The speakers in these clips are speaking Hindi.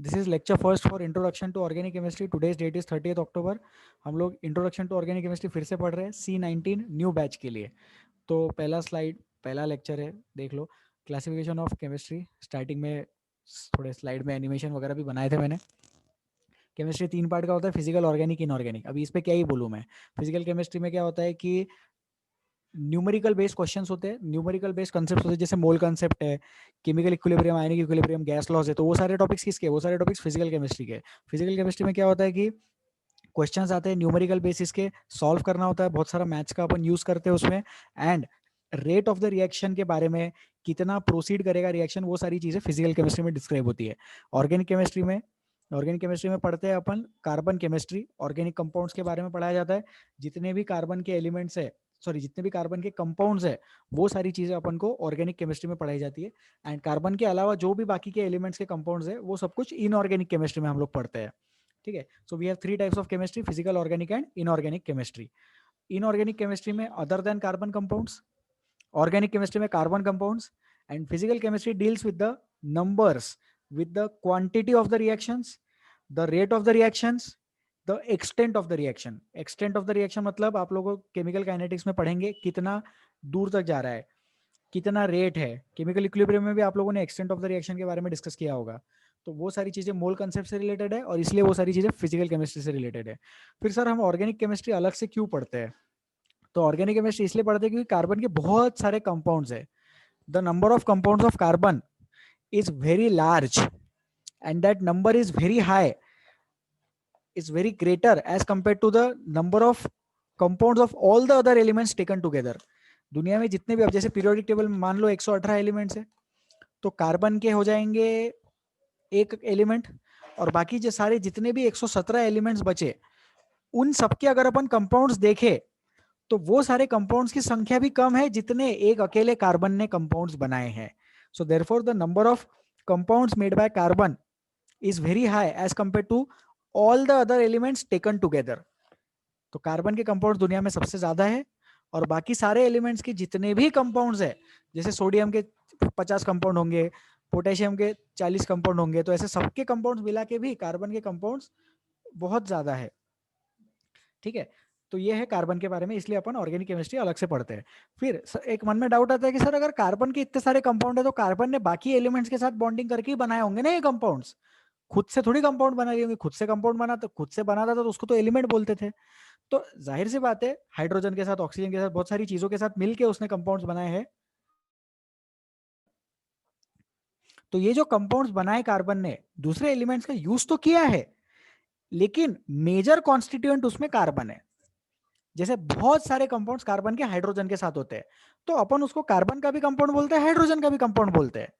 This is lecture first for introduction to organic chemistry. Today's date is 30 October. हम लोग इंट्रोडक्शन टू ऑर्गेनिक केमिस्ट्री फिर से पढ़ रहे हैं C19 न्यू बैच के लिए। तो पहला लेक्चर है, देख लो। Classification of chemistry. स्टार्टिंग में थोड़े स्लाइड में एनिमेशन वगैरह भी बनाए थे मैंने। केमिस्ट्री 3 पार्ट का होता है, फिजिकल, ऑर्गेनिक, इनऑर्गेनिक। अभी इस पे क्या ही बोलूँ मैं। फिजिकल केमिस्ट्री में क्या होता है कि न्यूमेरिकल बेस्ड क्वेश्चंस होते हैं, न्यूमेरिकल बेस्ड कंसेप्ट होते हैं, जैसे मोल कंसेप्ट है, chemical equilibrium, ionic equilibrium, gas laws है। तो वो सारे टॉपिक्स किसके, वो सारे टॉपिक्स फिजिकल केमिस्ट्री के। फिजिकल केमिस्ट्री में क्या होता है कि क्वेश्चंस आते हैं न्यूमेरिकल बेसिस के, सॉल्व करना होता है, बहुत सारा मैथ्स का अपन यूज करते हैं उसमें। And rate of the reaction के बारे में, कितना प्रोसीड करेगा रिएक्शन, वो सारी चीजें फिजिकल केमिस्ट्री में डिस्क्राइब होती है। ऑर्गेनिक केमिस्ट्री में पढ़ते हैं अपन कार्बन केमिस्ट्री। ऑर्गेनिक कंपाउंड्स के बारे में पढ़ाया जाता है। जितने भी कार्बन के एलिमेंट्स है, सॉरी जितने भी कार्बन के कंपाउंड्स है, वो सारी चीजें अपन को ऑर्गेनिक केमिस्ट्री में पढ़ाई जाती है। एंड कार्बन के अलावा जो भी बाकी के एलिमेंट्स के कंपाउंड्स है, वो सब कुछ इनऑर्गेनिक केमिस्ट्री में हम लोग पढ़ते हैं। ठीक है। So we have 3 types of chemistry, physical, organic and inorganic chemistry. Inorganic chemistry में other than carbon compounds, organic chemistry में carbon compounds, and physical chemistry deals with the numbers, with the quantity of the reactions, the rate of the reactions, the extent of the reaction. extent of the reaction मतलब आप लोगों को केमिकल काइनेटिक्स में पढ़ेंगे, कितना दूर तक जा रहा है, कितना रेट है। केमिकल इक्विलिब्रियम में भी आप लोगों ने एक्सटेंट ऑफ द रिएक्शन के बारे में डिस्कस किया होगा। तो वो सारी चीजें मोल कंसेप्ट से रिलेटेड है, और इसलिए वो सारी चीजें फिजिकल केमिस्ट्री से रिलेटेड है। फिर सर हम ऑर्गेनिक केमिस्ट्री अलग से क्यों पढ़ते हैं? तो ऑर्गेनिक केमिस्ट्री इसलिए पढ़ते हैं क्योंकि कार्बन के बहुत सारे कंपाउंड्स है। The number of compounds of carbon is very large, and that number is very high, is very greater as compared to the number of compounds of all the other elements taken together. दुनिया में जितने भी, अब जैसे पीरियोडिक टेबल में मान लो 118 एलिमेंट्स है, तो कार्बन के हो जाएंगे एक एलिमेंट, और बाकी जो सारे जितने भी 117 एलिमेंट्स बचे, उन सबके अगर अपन कंपाउंड्स देखें, तो वो सारे कंपाउंड्स की संख्या भी कम है जितने एक अकेले कार्बन ने कंपाउंड्स बनाए हैं। So therefore the number of compounds made by carbon is very high as compared to all the other elements taken together. तो कार्बन के कंपाउंड दुनिया में सबसे ज्यादा है, और बाकी सारे एलिमेंट्स के जितने भी कंपाउंड्स है, जैसे सोडियम के 50 कंपाउंड होंगे, पोटेशियम के 40 कंपाउंड होंगे, तो ऐसे सबके कंपाउंड्स मिला के भी कार्बन के कंपाउंड्स बहुत ज्यादा है। ठीक है। तो ये है कार्बन के बारे में, इसलिए अपन ऑर्गेनिक केमिस्ट्री अलग से पढ़ते हैं। फिर एक मन में डाउट आता है कि सर अगर कार्बन के इतने सारे कंपाउंड है, तो कार्बन ने बाकी एलिमेंट्स के साथ बॉन्डिंग करके ही बनाए होंगे ना ये कंपाउंड्स, खुद से थोड़ी कंपाउंड बना रही होंगी। खुद से कंपाउंड बना, तो खुद से बनाता था तो उसको तो एलिमेंट बोलते थे। तो जाहिर सी बात है, हाइड्रोजन के साथ, ऑक्सीजन के साथ, बहुत सारी चीजों के साथ मिलके उसने कंपाउंड्स बनाए हैं। तो ये जो कंपाउंड्स बनाए कार्बन ने, दूसरे एलिमेंट्स का यूज तो किया है, लेकिन मेजर कॉन्स्टिट्यूएंट उसमें कार्बन है। जैसे बहुत सारे कंपाउंड्स कार्बन के हाइड्रोजन के साथ होते हैं, तो अपन उसको कार्बन का भी कंपाउंड बोलते हैं, हाइड्रोजन का भी कंपाउंड बोलते हैं।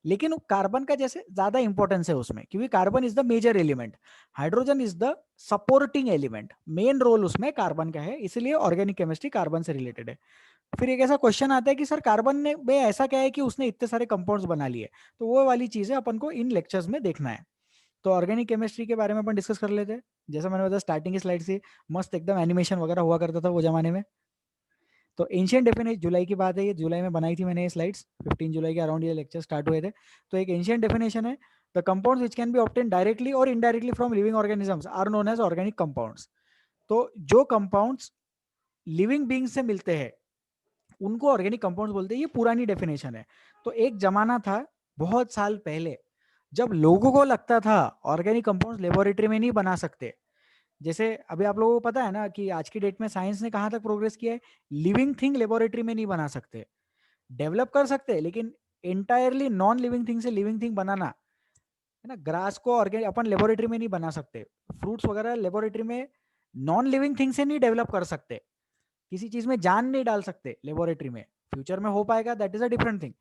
लेकिन कार्बन का जैसे ज्यादा इंपॉर्टेंस है उसमें, क्योंकि carbon is the major element, hydrogen is the supporting element. Main role उसमें कार्बन का है, इसलिए ऑर्गेनिक केमिस्ट्री कार्बन से रिलेटेड है। फिर एक ऐसा क्वेश्चन आता है कि सर कार्बन ने में ऐसा क्या है कि उसने इतने सारे कंपाउंड्स बना लिए? तो वो वाली चीजें अपन को इन लेक्चर्स में देखना है। तो ऑर्गेनिक केमिस्ट्री के बारे में अपन डिस्कस कर लेते हैं। जैसा मैंने बताया स्टार्टिंग की स्लाइड से, मस्त एकदम एनिमेशन वगैरह हुआ करता था वो जमाने में। तो एंशियंट डेफिनेशन, जुलाई की बात है ये, जुलाई में बनाई थी मैंने ये स्लाइड्स, 15 जुलाई के अराउंड ये लेक्चर स्टार्ट हुए थे। तो एक एंशियंट डेफिनेशन है, the compounds which can be obtain directly और indirectly from living organisms are known as organic compounds. तो जो कंपाउंड्स लिविंग बींग्स से मिलते हैं, उनको ऑर्गेनिक कंपाउंड्स बोलते हैं। ये पुरानी डेफिनेशन है। तो एक जमाना था बहुत साल पहले, जब लोगों को लगता था ऑर्गेनिक कंपाउंड्स लेबोरेटरी में नहीं बना सकते। जैसे अभी आप लोगों को पता है ना कि आज की डेट में साइंस ने कहां तक प्रोग्रेस किया है, लिविंग थिंग लेबोरेटरी में नहीं बना सकते। डेवलप कर सकते हैं, लेकिन एंटायरली नॉन लिविंग थिंग से लिविंग थिंग बनाना, है ना, ग्रास को ऑर्गेनिक अपन लेबोरेटरी में नहीं बना सकते। फ्रूट्स वगैरह लेबोरेटरी में नॉन लिविंग थिंग से नहीं डेवलप कर सकते। किसी चीज में जान नहीं डाल सकते लेबोरेटरी में। फ्यूचर में हो पाएगा, that is a different thing.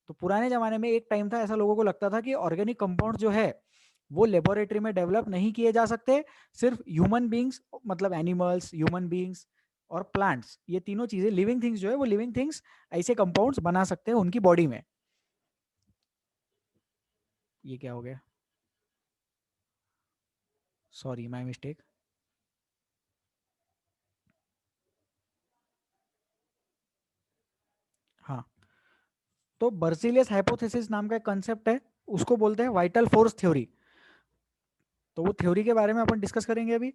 तो पुराने जमाने में एक टाइम था, ऐसा लोगों को लगता था कि ऑर्गेनिक कंपाउंड जो है वो लेबोरेटरी में डेवलप नहीं किए जा सकते। सिर्फ ह्यूमन बींग्स, मतलब एनिमल्स, ह्यूमन बींग्स और प्लांट्स, ये तीनों चीजें लिविंग थिंग्स जो है, वो लिविंग थिंग्स ऐसे कंपाउंड्स बना सकते हैं उनकी बॉडी में। ये क्या हो गया, सॉरी माय मिस्टेक। हाँ, तो बर्सिलियस हाइपोथेसिस नाम का एक कंसेप्ट है, उसको बोलते हैं वाइटल फोर्स थ्योरी। तो वो थ्योरी के बारे में अपन डिस्कस करेंगे अभी।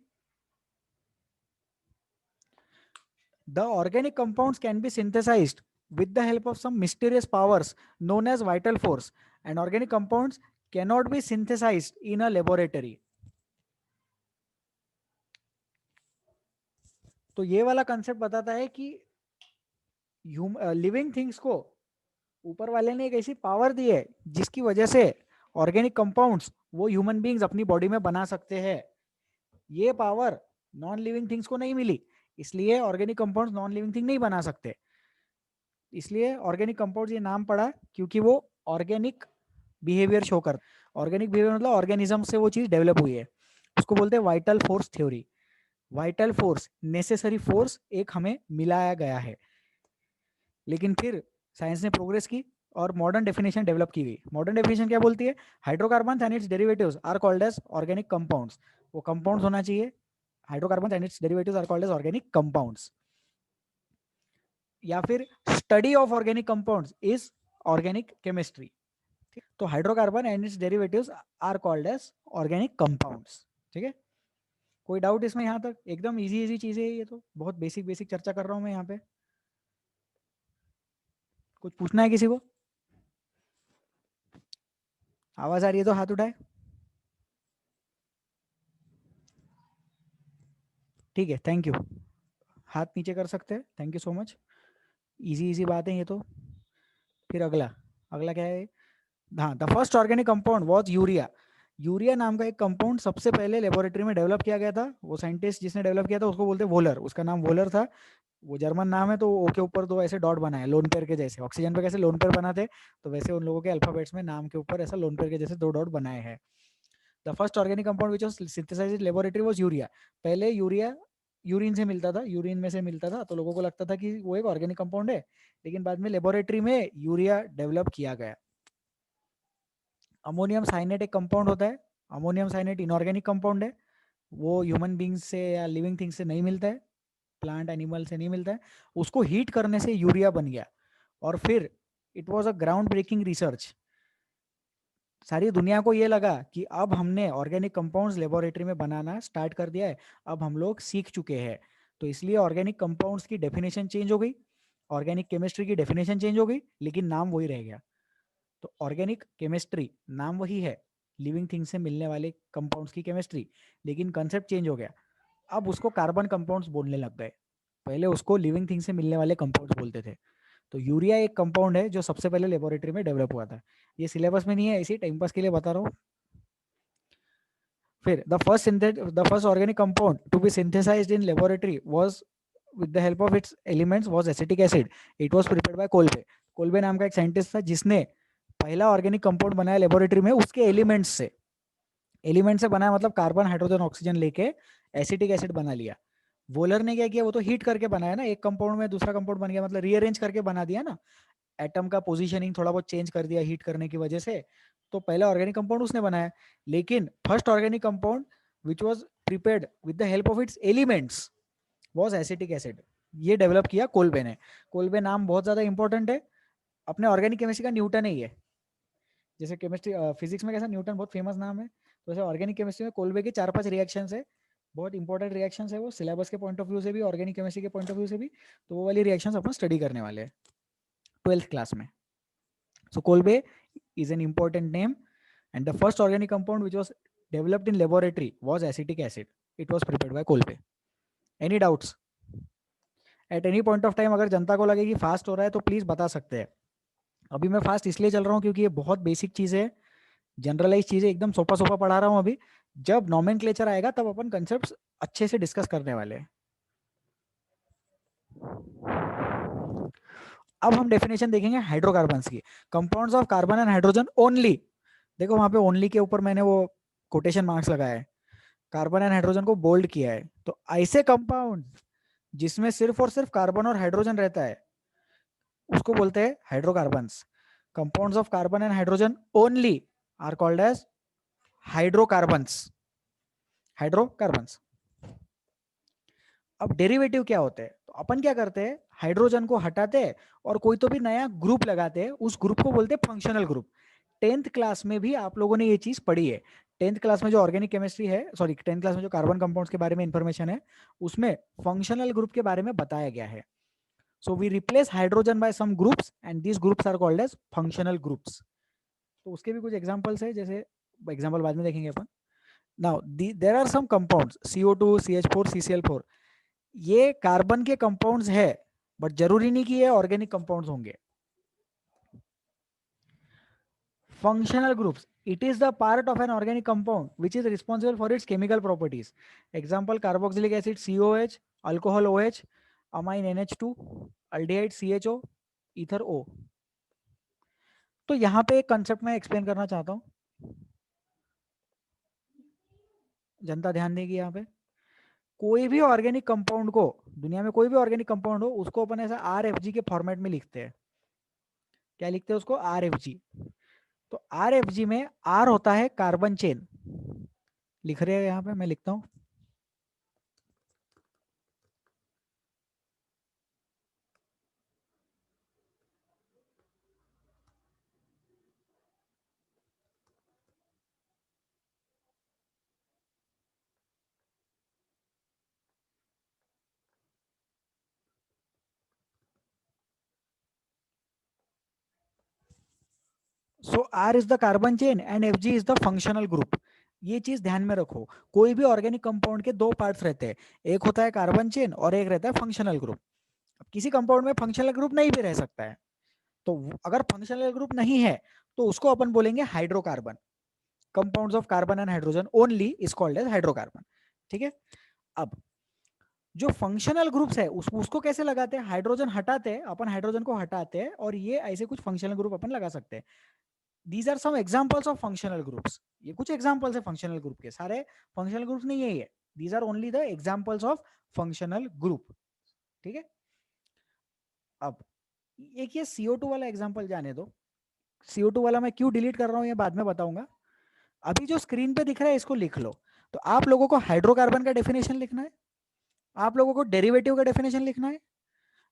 The organic compounds can be synthesized with the help of some mysterious powers known as vital force, and organic compounds cannot be synthesized in a laboratory. तो ये वाला कंसेप्ट बताता है कि लिविंग थिंग्स को ऊपर वाले ने एक ऐसी पावर दी है जिसकी वजह से ऑर्गेनिक कंपाउंड्स वो ह्यूमन बींग्स अपनी बॉडी में बना सकते हैं। ये पावर नॉन लिविंग थिंग्स को नहीं मिली, इसलिए organic compounds non living thing नहीं बना सकते। इसलिए ऑर्गेनिक कंपाउंड्स ये नाम पड़ा क्योंकि वो ऑर्गेनिक बिहेवियर शो कर। ऑर्गेनिक बिहेवियर मतलब ऑर्गेनिज्म से वो चीज डेवलप हुई है, उसको बोलते हैं vital force theory. Vital force, necessary force एक हमें मिलाया गया है। लेकिन फिर साइंस ने प्रोग्रेस की और मॉडर्न डेफिनेशन डेवलप की गई। मॉडर्न डेफिनेशन क्या बोलती है? Hydrocarbon and its derivatives are called as organic compounds. वो कंपाउंड्स होना चाहिए, hydrocarbon and its derivatives are called as organic compounds. या फिर study of organic compounds is organic chemistry. तो hydrocarbon and its derivatives are called as organic compounds. ठीक है, कोई डाउट इसमें? यहाँ तक एकदम इजी इजी चीजें है, ये तो बहुत बेसिक बेसिक चर्चा कर रहा हूँ मैं यहाँ पे। कुछ पूछना है किसी को? आवाज आ रही है तो हाथ उठाए। ठीक है, थैंक यू। हाथ नीचे कर सकते हैं, thank you so much. Easy easy बात है ये तो। फिर अगला, अगला क्या है? हाँ, the first organic compound was urea. Urea नाम का एक कंपाउंड सबसे पहले लेबोरेटरी में डेवलप किया गया था। वो साइंटिस्ट जिसने डेवलप किया था उसको बोलते हैं वोलर, उसका नाम वोलर था। वो जर्मन नाम है, तो ओ के ऊपर दो ऐसे डॉट बनाए लोन पेयर के जैसे। ऑक्सीजन पे कैसे लोन पेयर बनाते, तो वैसे उन लोगों के अल्फाबेट्स में नाम के ऊपर ऐसा लोन पेयर के जैसे दो डॉट बनाए हैं। The first organic compound which was synthesised in laboratory was urea. पहले यूरिया यूरिन से मिलता था, यूरिन में से मिलता था, तो लोगों को लगता था कि वो एक ऑर्गेनिक कंपाउंड है। लेकिन बाद में लेबोरेटरी में यूरिया डेवलप किया गया। अमोनियम साइनेट एक कंपाउंड होता है। अमोनियम साइनेट इनऑर्गेनिक कंपाउंड है, वो ह्यूमन बींग्स से या लिविंग थिंग्स से नहीं मिलता है, प्लांट एनिमल से नहीं मिलता है। उसको हीट करने से यूरिया बन गया, और फिर it was a groundbreaking research. सारी दुनिया को ये लगा कि अब हमने ऑर्गेनिक कंपाउंड्स लेबोरेटरी में बनाना स्टार्ट कर दिया है, अब हम लोग सीख चुके हैं। तो इसलिए ऑर्गेनिक कंपाउंड्स की डेफिनेशन चेंज हो गई, ऑर्गेनिक केमिस्ट्री की डेफिनेशन चेंज हो गई, लेकिन नाम वही रह गया। तो ऑर्गेनिक केमिस्ट्री नाम वही है, लिविंग थिंग से मिलने वाले कंपाउंड्स की केमिस्ट्री, लेकिन कंसेप्ट चेंज हो गया। अब उसको कार्बन कंपाउंड्स बोलने लग गए, पहले उसको लिविंग थिंग से मिलने वाले कंपाउंड्स बोलते थे। तो यूरिया एक कंपाउंड है जो सबसे पहले लेबोरेटरी में डेवलप हुआ था। ये सिलेबस में नहीं है, इसी टाइम पास के लिए बता रहा हूँ। फिर the first organic compound to be synthesised in laboratory was with the help of its elements was acetic acid. It was prepared by Kolbe. Kolbe नाम का एक साइंटिस्ट था जिसने पहला ऑर्गेनिक कंपाउंड बनाया लेबोरेटरी में उसके एलिमेंट्स से। एलिमेंट से बनाया मतलब कार्बन हाइड्रोजन ऑक्सीजन लेके एसिटिक एसिड बना लिया। वोलर ने क्या किया, वो तो हीट करके बनाया ना, एक कंपाउंड में दूसरा कंपाउंड बन गया, मतलब रीअरेंज करके बना दिया ना। एटम का पोजीशनिंग थोड़ा बहुत चेंज कर दिया हीट करने की वजह से। तो पहला ऑर्गेनिक कंपाउंड उसने बनाया। लेकिन first organic compound which was prepared with the help of its elements was acetic acid. ये डेवलप किया कोल्बे ने। कोल्बे नाम बहुत ज्यादा इंपॉर्टेंट है, अपने ऑर्गेनिक केमिस्ट्री का न्यूटन ही है। जैसे केमिस्ट्री फिजिक्स में कैसा न्यूटन बहुत फेमस नाम है, तो वैसे ऑर्गेनिक केमिस्ट्री में कोल्बे के 4-5 रिएक्शन है, बहुत इंपॉर्टेंट रिएक्शन है वो, सिलेबस के पॉइंट ऑफ व्यू से भी, ऑर्गेनिक केमिस्ट्री के पॉइंट ऑफ व्यू से भी। तो वो वाली रिएक्शन अपन स्टडी करने वाले हैं 12th क्लास में। So Kolbe is an important name, and the first organic compound which was developed in laboratory was acetic acid. It was prepared by Kolbe. Any doubts? At any point of time अगर जनता को लगे कि फास्ट हो रहा है तो प्लीज बता सकते हैं। अभी मैं फास्ट इसलिए चल रहा हूँ क्योंकि ये बहुत बेसिक चीज है, जनरलाइज चीजें, एकदम सोपा सोपा पढ़ा रहा हूँ अभी। जब नॉमेनक्लेचर आएगा तब अपन कंसेप्ट अच्छे से डिस्कस करने वाले हैं। अब हम डेफिनेशन देखेंगे हाइड्रोकार्बन्स की। Compounds of carbon and hydrogen only. देखो वहां पे ओनली के ऊपर मैंने वो कोटेशन मार्क्स लगाया है, कार्बन एंड हाइड्रोजन को बोल्ड किया है। तो ऐसे कंपाउंड जिसमें सिर्फ और सिर्फ कार्बन और हाइड्रोजन रहता है उसको बोलते हैं hydrocarbons. Compounds of carbon and hydrogen only are called as hydrocarbons. Hydrocarbons. अब डेरिवेटिव क्या होते हैं, तो अपन क्या करते हैं, हाइड्रोजन को हटाते हैं और कोई तो भी नया ग्रुप लगाते हैं, उस ग्रुप को बोलते हैं फंक्शनल ग्रुप। 10th क्लास में भी आप लोगों ने ये चीज पढ़ी है। टेंथ क्लास में जो ऑर्गेनिक केमिस्ट्री है, सॉरी 10th क्लास में जो कार्बन कंपाउंड्स के बारे में इंफॉर्मेशन है, उसमें फंक्शनल ग्रुप के बारे में बताया गया है. So we replace hydrogen by some groups and these groups are called as functional groups. तो उसके भी कुछ एग्जांपल्स है, जैसे एग्जांपल बाद में देखेंगे अपन. Now there are some compounds CO2, CH4, CCl4. ये कार्बन के कंपाउंड्स है, बट जरूरी नहीं कि ये ऑर्गेनिक कंपाउंड्स होंगे. Functional groups, it is the part of an organic compound which is responsible for its chemical properties. Example, carboxylic acid COH, alcohol OH, amine NH2, aldehyde CHO, ether O. तो यहाँ पे एक कंसेप्ट मैं एक्सप्लेन करना चाहता हूँ, जनता ध्यान देगी. यहाँ पे कोई भी ऑर्गेनिक कंपाउंड को, दुनिया में कोई भी ऑर्गेनिक कंपाउंड हो, उसको अपन ऐसा RFG के फॉर्मेट में लिखते हैं. क्या लिखते हैं उसको? RFG. तो RFG में R होता है कार्बन चेन. लिख रहे हैं यहाँ पे, मैं लिखता हूँ. सो R is the carbon chain and FG is the functional group. ये चीज ध्यान में रखो. कोई भी ऑर्गेनिक कंपाउंड के दो पार्ट्स रहते हैं, एक होता है कार्बन चेन और एक रहता है फंक्शनल ग्रुप. अब किसी कंपाउंड में फंक्शनल ग्रुप नहीं भी रह सकता है, तो अगर फंक्शनल ग्रुप नहीं है तो उसको अपन बोलेंगे hydrocarbon. Compounds of carbon and hydrogen only is called as hydrocarbon. ठीक है. अब जो फंक्शनल ग्रुप्स है उसको कैसे लगाते हैं? हाइड्रोजन हटाते हैं अपन, हाइड्रोजन को हटाते हैं और ये ऐसे कुछ फंक्शनल ग्रुप अपन लगा सकते हैं. These are some examples of functional groups. ये कुछ examples है functional group के. सारे functional groups नहीं है ये. These are only the examples of functional group. ठीक है. अब एक ये CO2 वाला एग्जांपल जाने दो. CO2 वाला मैं क्यों डिलीट कर रहा हूँ ये बाद में बताऊंगा. अभी जो स्क्रीन पे दिख रहा है इसको लिख लो. तो आप लोगों को हाइड्रोकार्बन का डेफिनेशन लिखना है, आप लोगों को डेरिवेटिव का डेफिनेशन लिखना है,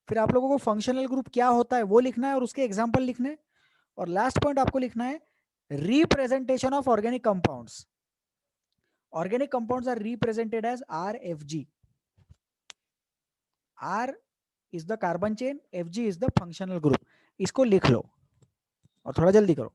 फिर आप लोगों को फंक्शनल ग्रुप क्या होता है वो लिखना है और उसके एग्जाम्पल लिखने हैं, और लास्ट पॉइंट आपको लिखना है representation of organic compounds. Organic compounds are represented as RFG. R is the carbon chain, FG is the functional group. इसको लिख लो और थोड़ा जल्दी करो.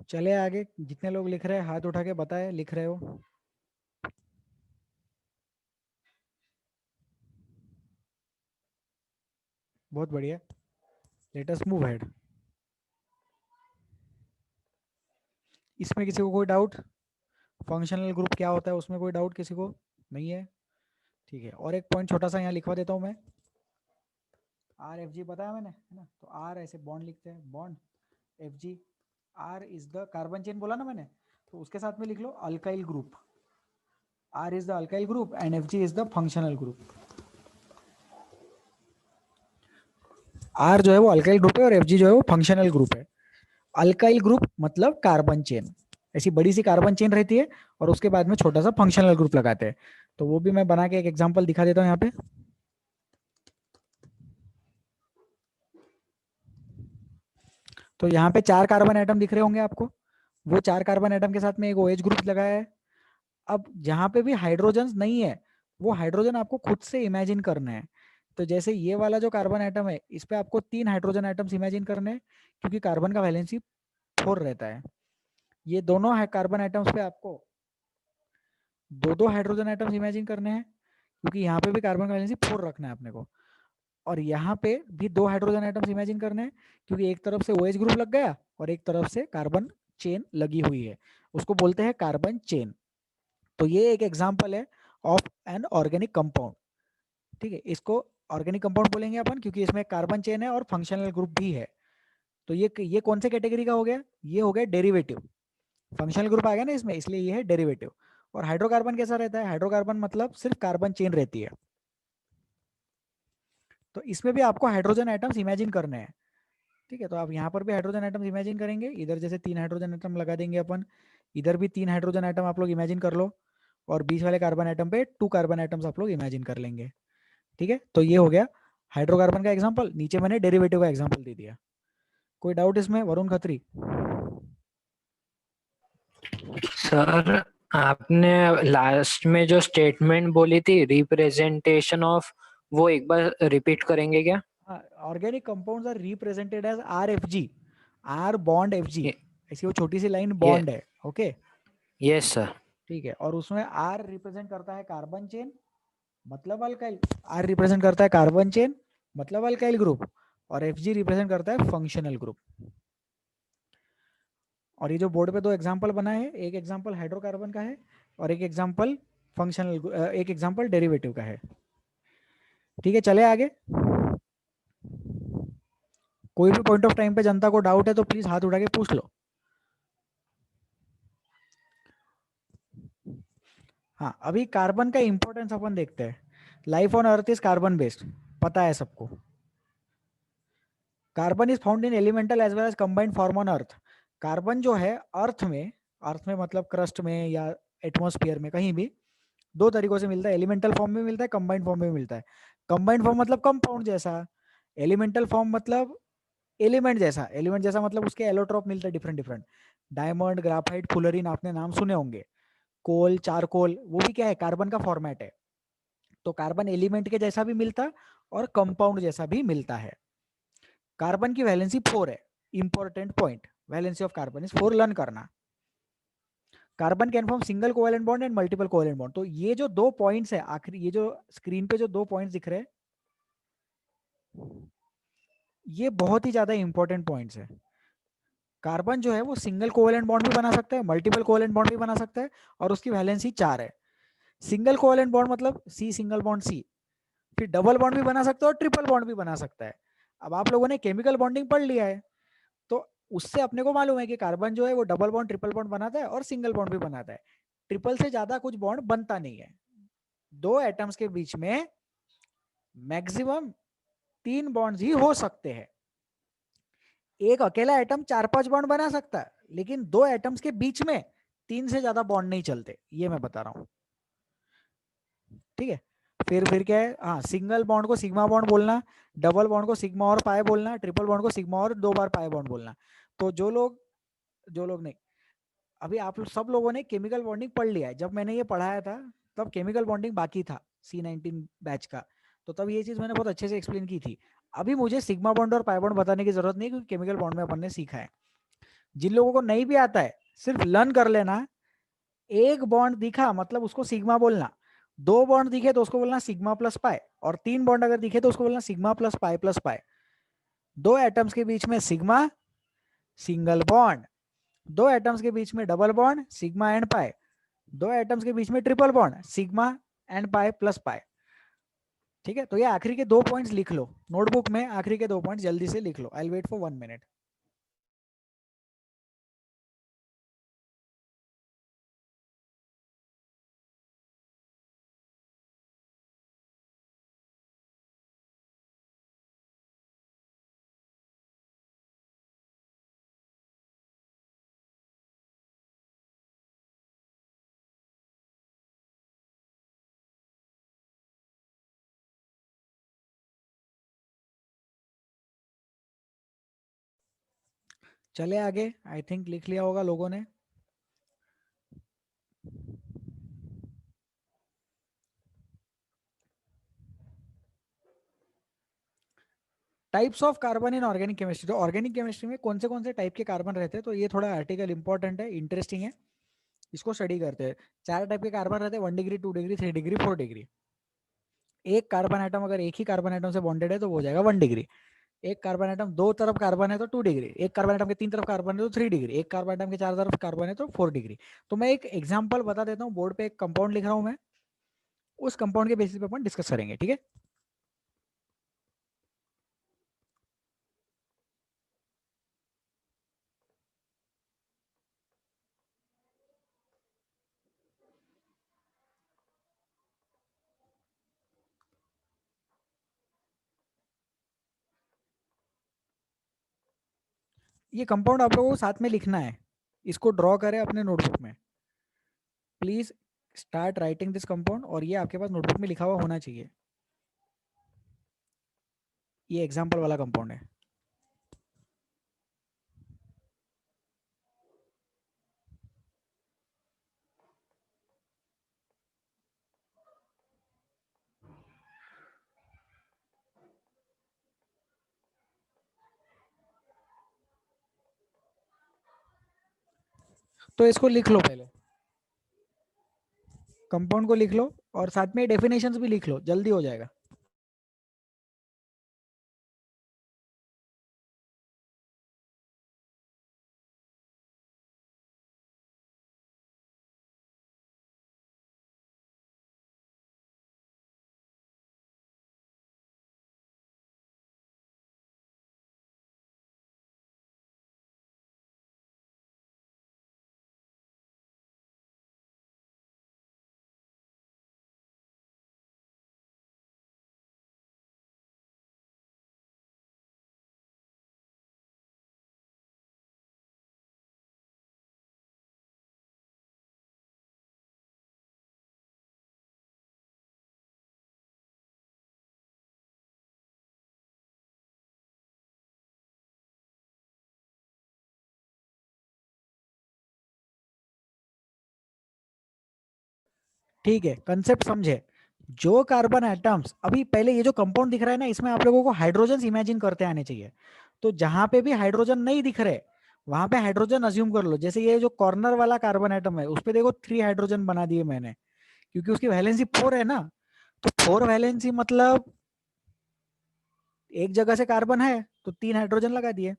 चले आगे. जितने लोग लिख रहे हैं हाथ उठा के बताए लिख रहे हो. बहुत बढ़िया. Late us move ahead. इसमें किसी को कोई डाउट? फंक्शनल ग्रुप क्या होता है उसमें कोई डाउट किसी को नहीं है? ठीक है. और एक पॉइंट छोटा सा यहाँ लिखवा देता हूँ मैं. RFG बताया मैंने, है ना. तो R ऐसे बॉन्ड लिखते हैं, bond FG. R is the carbon chain बोला ना मैंने, तो उसके साथ में लिख लो alkyl group. R is the alkyl group and FG is the functional group. R जो है वो अल्काइल ग्रुप है और FG जो है वो फंक्शनल ग्रुप है. अल्काइल ग्रुप मतलब कार्बन चेन, ऐसी बड़ी सी कार्बन चेन रहती है और उसके बाद में छोटा सा फंक्शनल ग्रुप लगाते हैं. तो वो भी मैं बना के एक एग्जांपल दिखा देता हूँ यहाँ पे. तो यहाँ पे 4 कार्बन एटम दिख रहे होंगे आपको, वो 4 कार्बन एटम के साथ में एक OH ग्रुप लगाया है। अब जहाँ पे भी हाइड्रोजन नहीं है, वो हाइड्रोजन आपको खुद से इमेजिन करना है। तो जैसे ये वाला जो कार्बन एटम है, इस पे आपको 3 हाइड्रोजन एटम्स इमेजिन करने हैं, क्योंकि कार्बन का वैलेंसी 4 रहता है। ये दोनों है कार्बन एटम्स पे आपको दो दो हाइड्रोजन एटम्स इमेजिन करने हैं, क्योंकि यहाँ पे भी कार्बन का वैलेंसी 4 रखना है अपने को। और यहाँ पे भी 2 हाइड्रोजन एटम्स इमेजिन करने हैं, क्योंकि एक तरफ से OH ग्रुप लग गया और एक तरफ से कार्बन चेन लगी हुई है, उसको बोलते हैं कार्बन चेन। तो ये एक एग्जांपल है ऑफ एन ऑर्गेनिक कंपाउंड। ठीक है, इसको ऑर्गेनिक कंपाउंड बोलेंगे अपन, क्योंकि इसमें कार्बन चेन है और फंक्शनल ग्रुप भी है। तो ये कौन से कैटेगरी का हो गया? ये हो गया डेरिवेटिव। फंक्शनल ग्रुप आ गया ना इसमें, इसलिए ये है डेरिवेटिव। और हाइड्रोकार्बन कैसा रहता है? हाइड्रोकार्बन मतलब सिर्फ कार्बन चेन रहती है। तो इसमें भी आपको हाइड्रोजन एटम्स इमेजिन करने हैं। ठीक है, तो आप यहाँ पर भी हाइड्रोजन एटम्स इमेजिन करेंगे, इधर जैसे 3 हाइड्रोजन एटम लगा देंगे अपन, इधर भी 3 हाइड्रोजन एटम आप लोग इमेजिन कर लो, और बीच वाले कार्बन एटम पे 2 कार्बन एटम्स आप लोग इमेजिन कर लेंगे। ठीक है, तो ये हो गया हाइड्रोकार्बन का एग्जांपल। नीचे मैंने डेरिवेटिव का एग्जांपल दे दिया। कोई डाउट इसमें, वरुण खत्री? सर, आपने लास्ट में जो स्टेटमेंट बोली थी रिप्रेजेंटेशन ऑफ, वो एक बार रिपीट करेंगे क्या? Organic compounds are represented as RFG, R bond FG। ये ऐसी वो छोटी सी लाइन ये बॉन्ड है। Okay, yes sir. ठीक है। और उसमें R रिप्रेजेंट करता है कार्बन चेन, मतलब अल्काइल। R रिप्रेजेंट करता है कार्बन चेन, मतलब अल्काइल ग्रुप। और FG रिप्रेजेंट करता है फंक्शनल ग्रुप। और ये जो बोर्ड पे 2 एग्जांपल बनाए हैं, एक एग्जांपल हाइड्रोकार्बन का है और एक एग्जांपल एक एग्जांपल डेरिवेटिव का है। ठीक है, चले आगे। कोई भी पॉइंट ऑफ टाइम पे जनता को डाउट है तो प्लीज हाथ उठा के पूछ लो। हाँ, अभी कार्बन का इंपॉर्टेंस अपन देखते हैं। Life on earth is carbon based, पता है सबको। Carbon is found in elemental as well as combined form on earth. Carbon जो है अर्थ में मतलब क्रस्ट में या एटमॉस्फेयर में कहीं भी 2 तरीकों से मिलता है। एलिमेंटल फॉर्म में मिलता है, कंबाइंड फॉर्म में मिलता है। कंबाइंड फॉर्म मतलब कंपाउंड जैसा, एलिमेंटल फॉर्म मतलब एलिमेंट जैसा मतलब उसके एलोट्रॉप मिलते हैं different different. Diamond, graphite, fullerene, आपने नाम सुने होंगे। कोल, चारकोल, वो भी क्या है? कार्बन का फॉर्मेट है। तो कार्बन एलिमेंट के जैसा भी मिलता और कंपाउंड जैसा भी मिलता है। कार्बन की वैलेंसी 4 है। Important point, valency of carbon is 4, learn करना। Carbon can form single covalent bond and multiple covalent bond. तो ये जो 2 पॉइंट्स है आखिरी, ये जो स्क्रीन पे जो 2 पॉइंट्स दिख रहे हैं, ये बहुत ही ज्यादा इंपॉर्टेंट पॉइंट्स है। कार्बन जो है वो सिंगल कोवेलेंट बॉन्ड भी बना सकता है, मल्टीपल कोवेलेंट बॉन्ड भी बना सकता है, और उसकी वैलेंसी 4 है। सिंगल कोवेलेंट बॉन्ड मतलब सी सिंगल बॉन्ड सी, फिर डबल बॉन्ड भी बना सकता है और ट्रिपल बॉन्ड भी बना सकता है। अब आप लोगों ने केमिकल बॉन्डिंग पढ़ लिया है, तो उससे अपने को मालूम है कि कार्बन जो है वो डबल बॉन्ड ट्रिपल बॉन्ड बनाता है और सिंगल बॉन्ड भी बनाता है। ट्रिपल से ज्यादा कुछ बॉन्ड बनता नहीं है। 2 एटम्स के बीच में मैक्सिमम 3 बॉन्ड्स ही हो सकते हैं। एक अकेला एटम 4-5 बॉन्ड बना सकता है, लेकिन 2 एटम्स के बीच में 3 से ज्यादा बॉन्ड नहीं चलते, ये मैं बता रहा हूं। ठीक है, फिर क्या है? हाँ, सिंगल बॉन्ड को सिग्मा बॉन्ड बोलना, डबल बॉन्ड को सिग्मा और पाई बोलना, ट्रिपल बॉन्ड को सिग्मा और 2 बार पाई बॉन्ड बोलना। तो जो लोग नहीं, अभी आप सब लोगों ने केमिकल बॉन्डिंग पढ़ लिया है। जब मैंने ये पढ़ाया था तब केमिकल बॉन्डिंग बाकी था, C19 बैच का। तो तब ये चीज मैंने बहुत अच्छे से एक्सप्लेन की थी। अभी मुझे सिग्मा बॉन्ड और पाई बॉन्ड बताने की जरूरत नहीं, क्योंकि केमिकल बॉन्ड में अपन ने सीखा है। जिन लोगों को नहीं भी आता है, सिर्फ लर्न कर लेना। एक बॉन्ड दिखा मतलब उसको सिग्मा बोलना, 2 बॉन्ड दिखे तो उसको बोलना सिग्मा प्लस पाई, और 3 बॉन्ड अगर दिखे तो उसको बोलना sigma plus pi plus pi. 2 atoms के बीच में सिग्मा, सिंगल बॉन्ड। 2 एटम्स के बीच में double bond, sigma and pi. 2 atoms के बीच में triple bond, sigma and pi plus pi. ठीक है, तो ये आखिरी के 2 पॉइंट्स लिख लो नोटबुक में, आखिरी के 2 पॉइंट्स जल्दी से लिख लो। I will wait for 1 minute. चले आगे, आई थिंक लिख लिया होगा लोगों ने। Types of carbon in organic chemistry. तो ऑर्गेनिक केमिस्ट्री में कौन से टाइप के कार्बन रहते हैं, तो ये थोड़ा आर्टिकल इंपॉर्टेंट है, इंटरेस्टिंग है, इसको स्टडी करते हैं। 4 टाइप के कार्बन रहते हैं, 1 डिग्री, 2 डिग्री, 3 डिग्री, 4 डिग्री। एक कार्बन आइटम अगर एक ही कार्बन आइटम से बॉन्डेड है तो वो हो जाएगा 1 डिग्री। एक कार्बन आइटम दो तरफ कार्बन है तो 2 डिग्री। एक कार्बन आइटम के 3 तरफ कार्बन है तो 3 डिग्री। एक कार्बन आइटम के 4 तरफ कार्बन है तो 4 डिग्री। तो मैं एक एग्जांपल बता देता हूँ, बोर्ड पे एक कंपाउंड लिख रहा हूँ मैं, उस कंपाउंड के बेसिस पे अपन डिस्कस करेंगे, ठीक है। ये कंपाउंड आप लोगों को साथ में लिखना है, इसको ड्रॉ करें अपने नोटबुक में। Please start writing this compound, और ये आपके पास नोटबुक में लिखा हुआ होना चाहिए। ये एग्जाम्पल वाला कंपाउंड है। तो इसको लिख लो पहले, कंपाउंड को लिख लो, और साथ में डेफिनेशंस भी लिख लो, जल्दी हो जाएगा। ठीक है, कंसेप्ट समझे। जो कार्बन एटम्स, अभी पहले ये जो कंपाउंड दिख रहा है ना, इसमें आप लोगों को हाइड्रोजन इमेजिन करते आने चाहिए। तो जहां पे भी हाइड्रोजन नहीं दिख रहे वहां पे हाइड्रोजन अज्यूम कर लो। जैसे ये जो कॉर्नर वाला कार्बन एटम है उस पे देखो 3 हाइड्रोजन बना दिए मैंने, क्योंकि उसकी वैलेंसी 4 है ना। तो 4 वैलेंसी मतलब एक जगह से कार्बन है तो 3 हाइड्रोजन लगा दिए।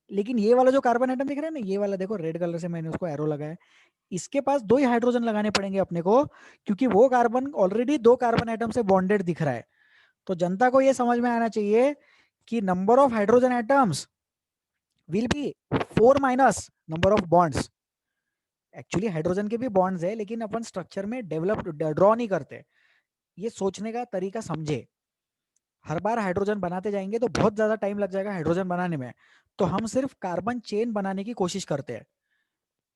लेकिन ये वाला जो कार्बन एटम दिख रहा है ना, ये वाला देखो रेड कलर से मैंने उसको एरो लगाया, इसके पास 2 ही हाइड्रोजन लगाने पड़ेंगे अपने को, क्योंकि वो कार्बन ऑलरेडी 2 कार्बन एटम से बॉन्डेड दिख रहा है। तो जनता को ये समझ में आना चाहिए कि number of hydrogen atoms will be 4 minus number of bonds. Actually hydrogen के भी बॉन्ड्स है, लेकिन अपन स्ट्रक्चर में डेवलप ड्रॉ नहीं करते। ये सोचने का तरीका समझे। हर बार हाइड्रोजन बनाते जाएंगे तो बहुत ज्यादा टाइम लग जाएगा हाइड्रोजन बनाने में। तो हम सिर्फ कार्बन चेन बनाने की कोशिश करते हैं।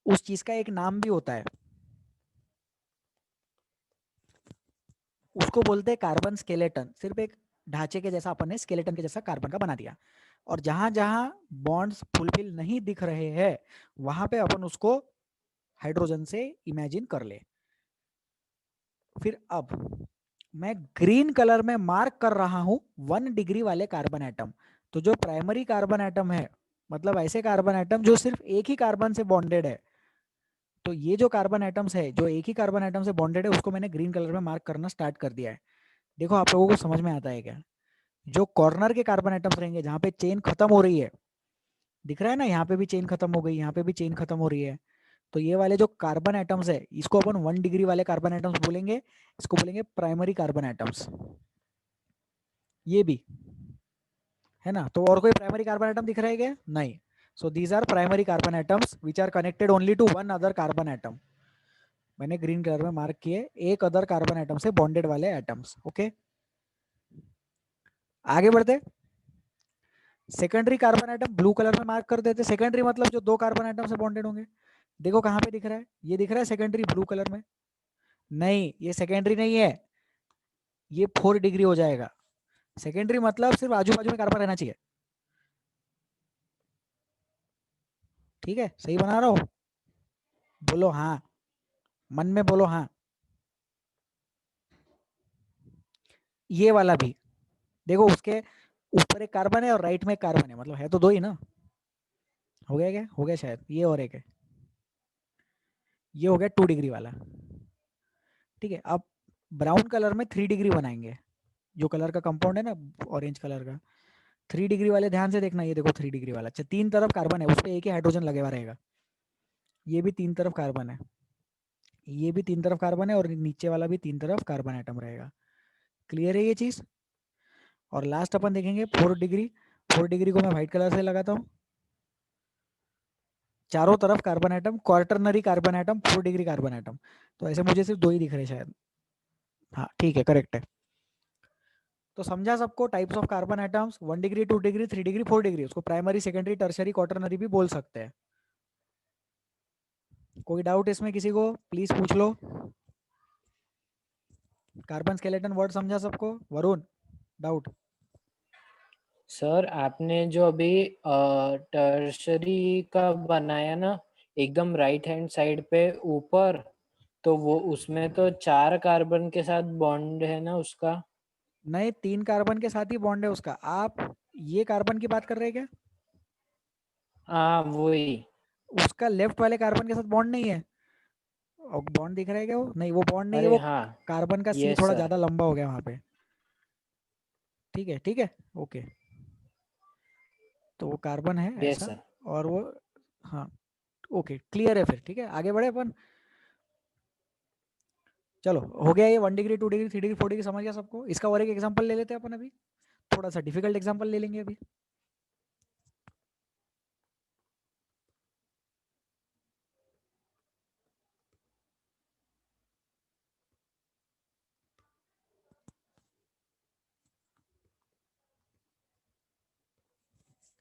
उस चीज का एक नाम भी होता है, उसको बोलते हैं कार्बन स्केलेटन। सिर्फ एक ढांचे के जैसा अपन ने स्केलेटन के जैसा कार्बन का बना दिया, और जहां जहां बॉन्ड्स फुलफिल नहीं दिख रहे हैं वहां पे अपन उसको हाइड्रोजन से इमेजिन कर ले। फिर अब मैं ग्रीन कलर में मार्क कर रहा हूं 1 डिग्री वाले कार्बन एटम। तो जो प्राइमरी कार्बन एटम है, मतलब ऐसे कार्बन एटम जो सिर्फ एक ही कार्बन से बॉन्डेड है, तो ये जो कार्बन एटम्स है जो एक ही कार्बन एटम से बॉन्डेड है उसको मैंने ग्रीन कलर में मार्क करना स्टार्ट कर दिया है। देखो आप लोगों को समझ में आता है क्या? जो कॉर्नर के कार्बन एटम्स रहेंगे जहां पे चेन खत्म हो रही है, दिख रहा है ना, यहाँ पे भी चेन खत्म हो गई, यहाँ पे भी चेन खत्म हो रही है। तो ये वाले जो कार्बन एटम्स है इसको अपन 1 डिग्री वाले कार्बन एटम्स बोलेंगे, इसको बोलेंगे प्राइमरी कार्बन एटम्स। ये भी है ना। तो और कोई प्राइमरी कार्बन एटम दिख रहा है क्या? नहीं। So these are primary carbon atoms which are connected only to one other carbon atom. मैंने ग्रीन कलर में मार्क किए एक अदर कार्बन एटम से बॉन्डेड वाले एटम्स। ओके, आगे बढ़ते। Secondary carbon atom blue colour में मार्क कर देते। सेकेंडरी मतलब जो 2 कार्बन एटम से बॉन्डेड होंगे। देखो कहां पे दिख रहा है, ये दिख रहा है सेकेंडरी ब्लू कलर में। नहीं, ये सेकेंडरी नहीं है, ये 4 डिग्री हो जाएगा। सेकेंडरी मतलब सिर्फ आजू बाजू में कार्बन रहना चाहिए। ठीक है, सही बना रहा हो? बोलो हाँ, मन में बोलो हाँ। ये वाला भी देखो, उसके ऊपर एक कार्बन है और राइट में एक कार्बन है, मतलब है तो दो ही ना। हो गया क्या? हो गया शायद। ये और एक है, ये हो गया 2 डिग्री वाला। ठीक है, अब ब्राउन कलर में 3 डिग्री बनाएंगे, जो कलर का कंपाउंड है ना, ऑरेंज कलर का। 3 डिग्री वाले ध्यान से देखना, ये देखो 3 डिग्री वाला। अच्छा, 3 तरफ कार्बन है, उस पर एक ही हाइड्रोजन लगे हुआ रहेगा। ये भी 3 तरफ कार्बन है, ये भी 3 तरफ कार्बन है, और नीचे वाला भी 3 तरफ कार्बन एटम रहेगा। क्लियर है ये चीज? और लास्ट अपन देखेंगे 4 डिग्री। 4 डिग्री को मैं व्हाइट कलर से लगाता हूँ। चारों तरफ carbon atom, quaternary carbon atom, 4 degree carbon atom. तो ऐसे मुझे सिर्फ दो ही दिख रहे शायद। हाँ ठीक है, करेक्ट है। तो समझा सबको types of carbon atoms? 1 degree, 2 degree, 3 degree, 4 degree. उसको प्राइमरी, सेकेंडरी, टर्शरी, क्वार्टरनरी भी बोल सकते हैं। कोई डाउट इसमें किसी को? प्लीज पूछ लो। कार्बन स्केलेटन वर्ड समझा सबको? वरुण, डाउट? सर आपने जो अभी टर्शरी का बनाया ना, एकदम राइट हैंड साइड पे ऊपर, तो वो उसमें तो 4 कार्बन के साथ बॉन्ड है ना उसका। नहीं, 3 कार्बन के साथ ही बॉन्ड है उसका। आप ये कार्बन की बात कर रहे हैं क्या? हाँ वही। उसका लेफ्ट वाले कार्बन के साथ बॉन्ड नहीं है। और बॉन्ड दिख रहा है क्या? वो नहीं, वो बॉन्ड नहीं है, अरे वो हाँ। कार्बन का सी यस थोड़ा सर। ज्यादा लंबा हो गया वहां पे। ठीक है, ठीक है, ओके। तो वो कार्बन है यस ऐसा। सर। और वो, हाँ, ओके, क्लियर है फिर। ठीक है, आगे बढ़े अपन। चलो, हो गया ये 1 डिग्री, 2 डिग्री, 3 डिग्री, 4 डिग्री समझ गया सबको? इसका और एक एग्जांपल ले लेते हैं अपन अभी। थोड़ा सा डिफिकल्ट एग्जांपल ले लेंगे अभी।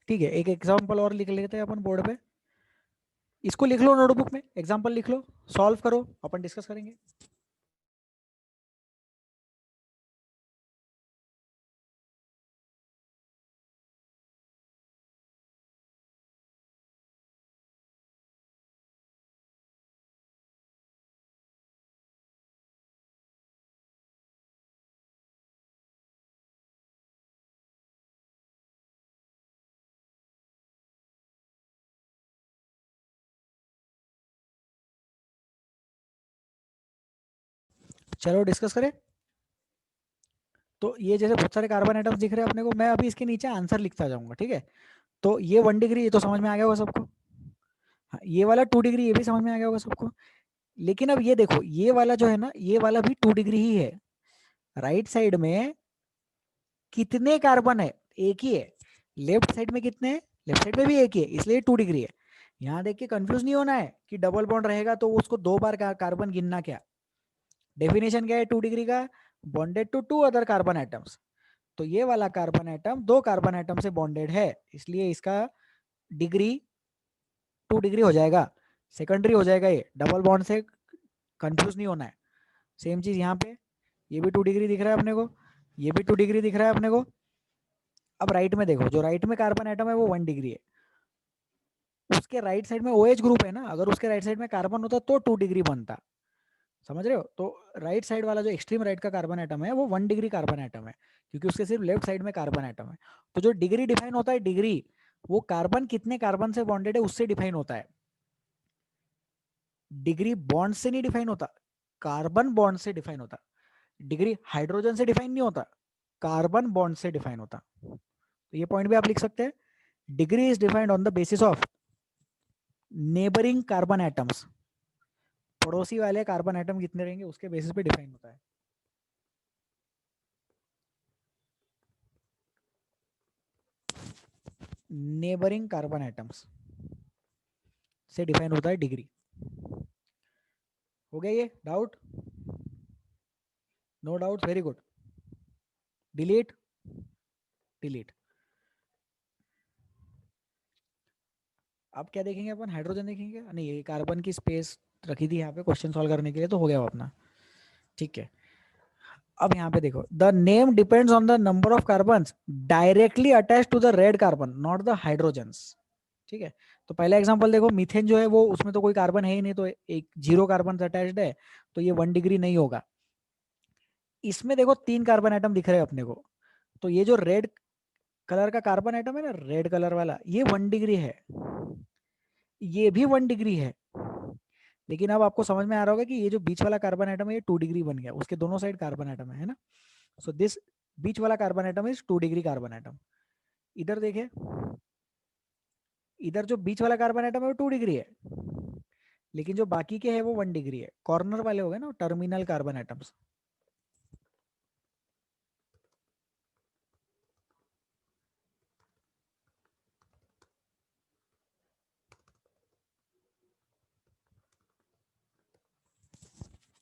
ठीक है, एक एग्जांपल और लिख लेते हैं अपन बोर्ड पे। इसको लिख लो नोटबुक में, एग्जांपल लिख लो, सॉल्व करो, अपन डिस्कस करेंगे। चलो डिस्कस करें। तो ये जैसे बहुत सारे कार्बन आइटम्स दिख रहे हैं अपने को, मैं अभी इसके नीचे आंसर लिखता जाऊंगा, ठीक है? तो ये 1 डिग्री, ये तो समझ में आ गया होगा सबको। हाँ, ये वाला 2 डिग्री, ये भी समझ में आ गया होगा सबको। लेकिन अब ये देखो, ये वाला जो है ना, ये वाला भी 2 डिग्री ही है। राइट साइड में कितने कार्बन है? एक ही है। लेफ्ट साइड में कितने हैं? लेफ्ट साइड में भी एक ही है, इसलिए 2 डिग्री है। यहाँ देख के कंफ्यूज नहीं होना है कि डबल बॉन्ड रहेगा तो उसको 2 बार कार्बन गिनना क्या। डेफिनेशन क्या है 2 डिग्री का? Bonded to 2 other carbon atoms. तो ये वाला कार्बन एटम 2 कार्बन एटम से बॉन्डेड है, इसलिए इसका डिग्री 2 डिग्री हो जाएगा। सेकेंडरी हो जाएगा, ये डबल बॉन्ड से कंफ्यूज नहीं होना है। सेम चीज यहाँ पे, ये भी 2 डिग्री दिख रहा है अपने को, ये भी 2 डिग्री दिख रहा है अपने को। अब राइट में देखो, जो राइट में कार्बन एटम है वो 1 डिग्री है। उसके राइट साइड में OH ग्रुप है ना, अगर उसके राइट साइड में कार्बन होता तो 2 डिग्री बनता। समझ रहे हो? तो राइट साइड वाला जो एक्सट्रीम राइट का कार्बन एटम है वो 1 डिग्री कार्बन एटम है, क्योंकि उसके सिर्फ लेफ्ट साइड में कार्बन एटम है। तो जो डिग्री डिफाइन होता है, डिग्री, वो कार्बन कितने कार्बन से बॉन्डेड है उससे डिफाइन होता है। डिग्री बॉन्ड से नहीं डिफाइन होता, कार्बन बॉन्ड से डिफाइन होता। डिग्री हाइड्रोजन से डिफाइन नहीं होता, कार्बन बॉन्ड से डिफाइन होता। तो ये पॉइंट भी आप लिख सकते हैं। Degree is defined on the basis of neighbouring carbon atoms. पड़ोसी वाले कार्बन एटम कितने रहेंगे उसके बेसिस पे डिफाइन होता है। नेबरिंग कार्बन एटम्स से डिफाइन होता है डिग्री। हो गया ये doubt? No doubt, very good. Delete, delete. अब क्या देखेंगे अपन? हाइड्रोजन देखेंगे? नहीं, ये कार्बन की स्पेस रखी थी यहाँ पे क्वेश्चन सॉल्व करने के लिए, तो हो गया वो अपना। ठीक है, अब यहाँ पे देखो, the name depends on the number of carbon directly attach to the red carbon, not the hydrogens. ठीक है, तो पहला एग्जांपल देखो, मीथेन जो है वो उसमें तो कोई कार्बन है ही नहीं, तो एक 0 कार्बन अटैच्ड है, तो ये 1 डिग्री नहीं होगा। इसमें देखो 3 कार्बन एटम दिख रहे हैं अपने को, तो ये जो रेड कलर का कार्बन एटम है ना, रेड कलर वाला, ये 1 डिग्री है, ये भी 1 डिग्री है। लेकिन अब आपको समझ में आ रहा होगा कि ये जो बीच वाला कार्बन एटम है ये 2 डिग्री बन गया, उसके दोनों साइड कार्बन एटम है ना। सो दिस बीच वाला carbon atom is 2 degree carbon atom. इधर देखे, इधर जो बीच वाला कार्बन एटम है वो 2 डिग्री है, लेकिन जो बाकी के है वो 1 डिग्री है। कॉर्नर वाले हो गए ना टर्मिनल कार्बन एटम्स।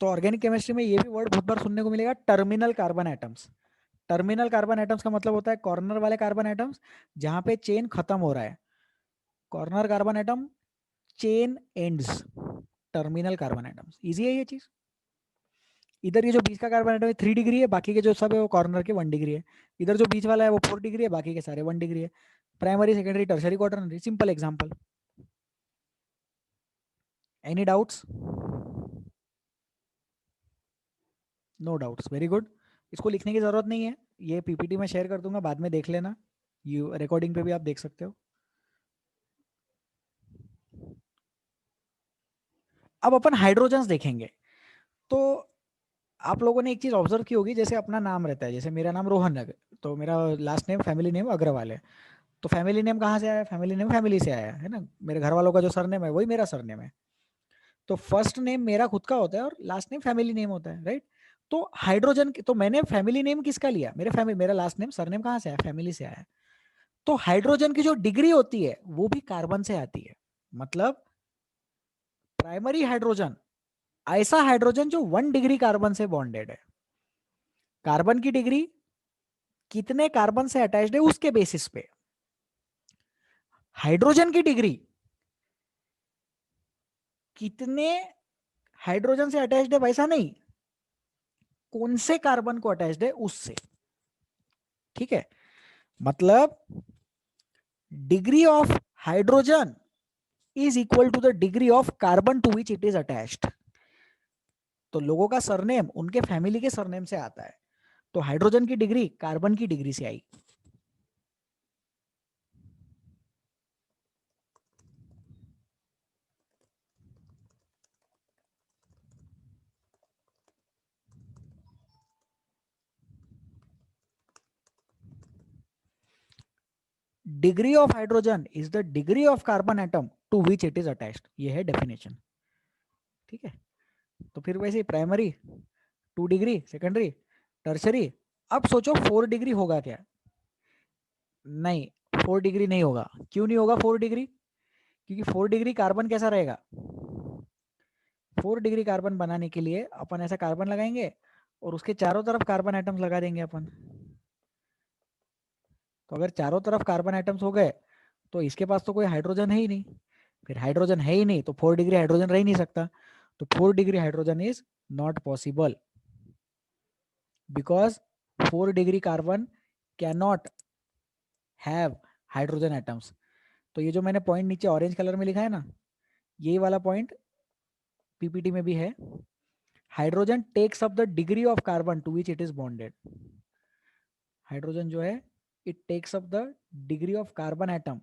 तो ऑर्गेनिक केमिस्ट्री में ये भी वर्ड बहुत बार सुनने को मिलेगा, terminal carbon atoms. Terminal carbon atoms का मतलब होता है कॉर्नर वाले कार्बन एटम्स जहां पे चेन खत्म हो रहा है। Corner carbon atom, chain ends, terminal carbon atoms. Easy है ये चीज। इधर ये जो बीच का कार्बन एटम है 3 डिग्री है, बाकी के जो सब है वो कॉर्नर के 1 डिग्री है। इधर जो बीच वाला है वो 4 डिग्री है, बाकी के सारे 1 डिग्री है। Primary, secondary, tertiary, quaternary, simple example. Any doubts? No doubts, very good. इसको लिखने की जरूरत नहीं है, ये पीपीटी में शेयर कर दूंगा, बाद में देख लेना। यू रिकॉर्डिंग पे भी आप देख सकते हो। अब अपन हाइड्रोजन्स देखेंगे। तो आप लोगों ने एक चीज ऑब्जर्व की होगी, जैसे अपना नाम रहता है, जैसे मेरा नाम रोहन है, तो मेरा last name family name Agarwal है। तो फैमिली नेम कहाँ से आया? फैमिली नेम फैमिली से आया है ना, मेरे घर वालों का जो सरनेम है वही मेरा सरनेम है। तो फर्स्ट नेम मेरा खुद का होता है और लास्ट नेम फैमिली नेम होता है, राइट। तो हाइड्रोजन तो मैंने फैमिली नेम किसका लिया? मेरे फैमिली, मेरा लास्ट नेम सरनेम कहाँ से आया? फैमिली से आया। तो हाइड्रोजन की जो डिग्री होती है वो भी कार्बन से आती है। मतलब प्राइमरी हाइड्रोजन, ऐसा हाइड्रोजन जो 1 डिग्री कार्बन से बॉन्डेड है। कार्बन की डिग्री कितने कार्बन से अटैच्ड है उसके बेसिस पे। हाइड्रोजन की डिग्री कितने हाइड्रोजन से अटैच्ड है वैसा नहीं, कौन से कार्बन को अटैच्ड है उससे। ठीक है, मतलब degree of hydrogen is equal to the degree of carbon to which it is attached. तो लोगों का सरनेम उनके फैमिली के सरनेम से आता है, तो हाइड्रोजन की डिग्री कार्बन की डिग्री से आई। Degree of hydrogen is the degree of carbon atom to which it is attached, ये है डेफिनेशन। ठीक है, तो फिर वैसे प्राइमरी 2 डिग्री, सेकेंडरी, टर्सरी। अब सोचो 4 डिग्री होगा क्या? नहीं, 4 डिग्री नहीं होगा। क्यों नहीं होगा 4 डिग्री? क्योंकि 4 डिग्री कार्बन कैसा रहेगा? 4 डिग्री कार्बन बनाने के लिए अपन ऐसा कार्बन लगाएंगे और उसके चारों तरफ कार्बन एटम्स लगा देंगे अपन। तो अगर चारों तरफ कार्बन एटम्स हो गए तो इसके पास तो कोई हाइड्रोजन है ही नहीं। फिर हाइड्रोजन है ही नहीं तो 4 डिग्री हाइड्रोजन रह ही नहीं सकता। तो 4 degree hydrogen is not possible, because 4 degree carbon can not have hydrogen atoms. तो ये जो मैंने पॉइंट नीचे ऑरेंज कलर में लिखा है ना, यही वाला पॉइंट पीपीटी में भी है। Hydrogen takes up the degree of carbon to which it is bonded. Hydrogen जो है it takes up the degree of carbon atom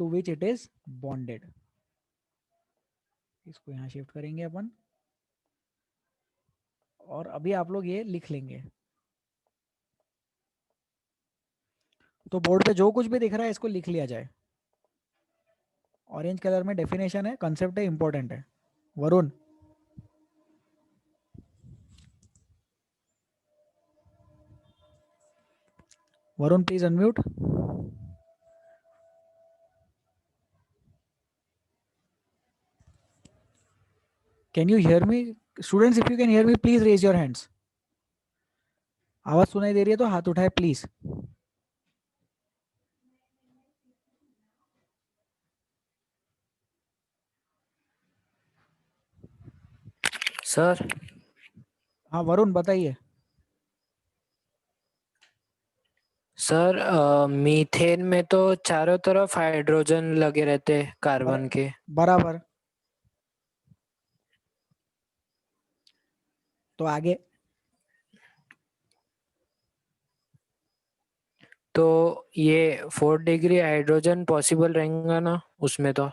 to which it is bonded. इसको यहाँ शिफ्ट करेंगे अपन, और अभी आप लोग ये लिख लेंगे। तो बोर्ड पे जो कुछ भी दिख रहा है इसको लिख लिया जाए। ऑरेंज कलर में डेफिनेशन है, कंसेप्ट है, इंपॉर्टेंट है। Varun, Varun please unmute. Can you hear me? Students if you can hear me please raise your hands. आवाज सुनाई दे रही है तो हाथ उठाए प्लीज। सर हाँ वरुण बताइए। सर मीथेन में तो चारों तरफ हाइड्रोजन लगे रहते हैं कार्बन के। बराबर। तो आगे तो ये 4 डिग्री हाइड्रोजन पॉसिबल रहेगा ना उसमें तो।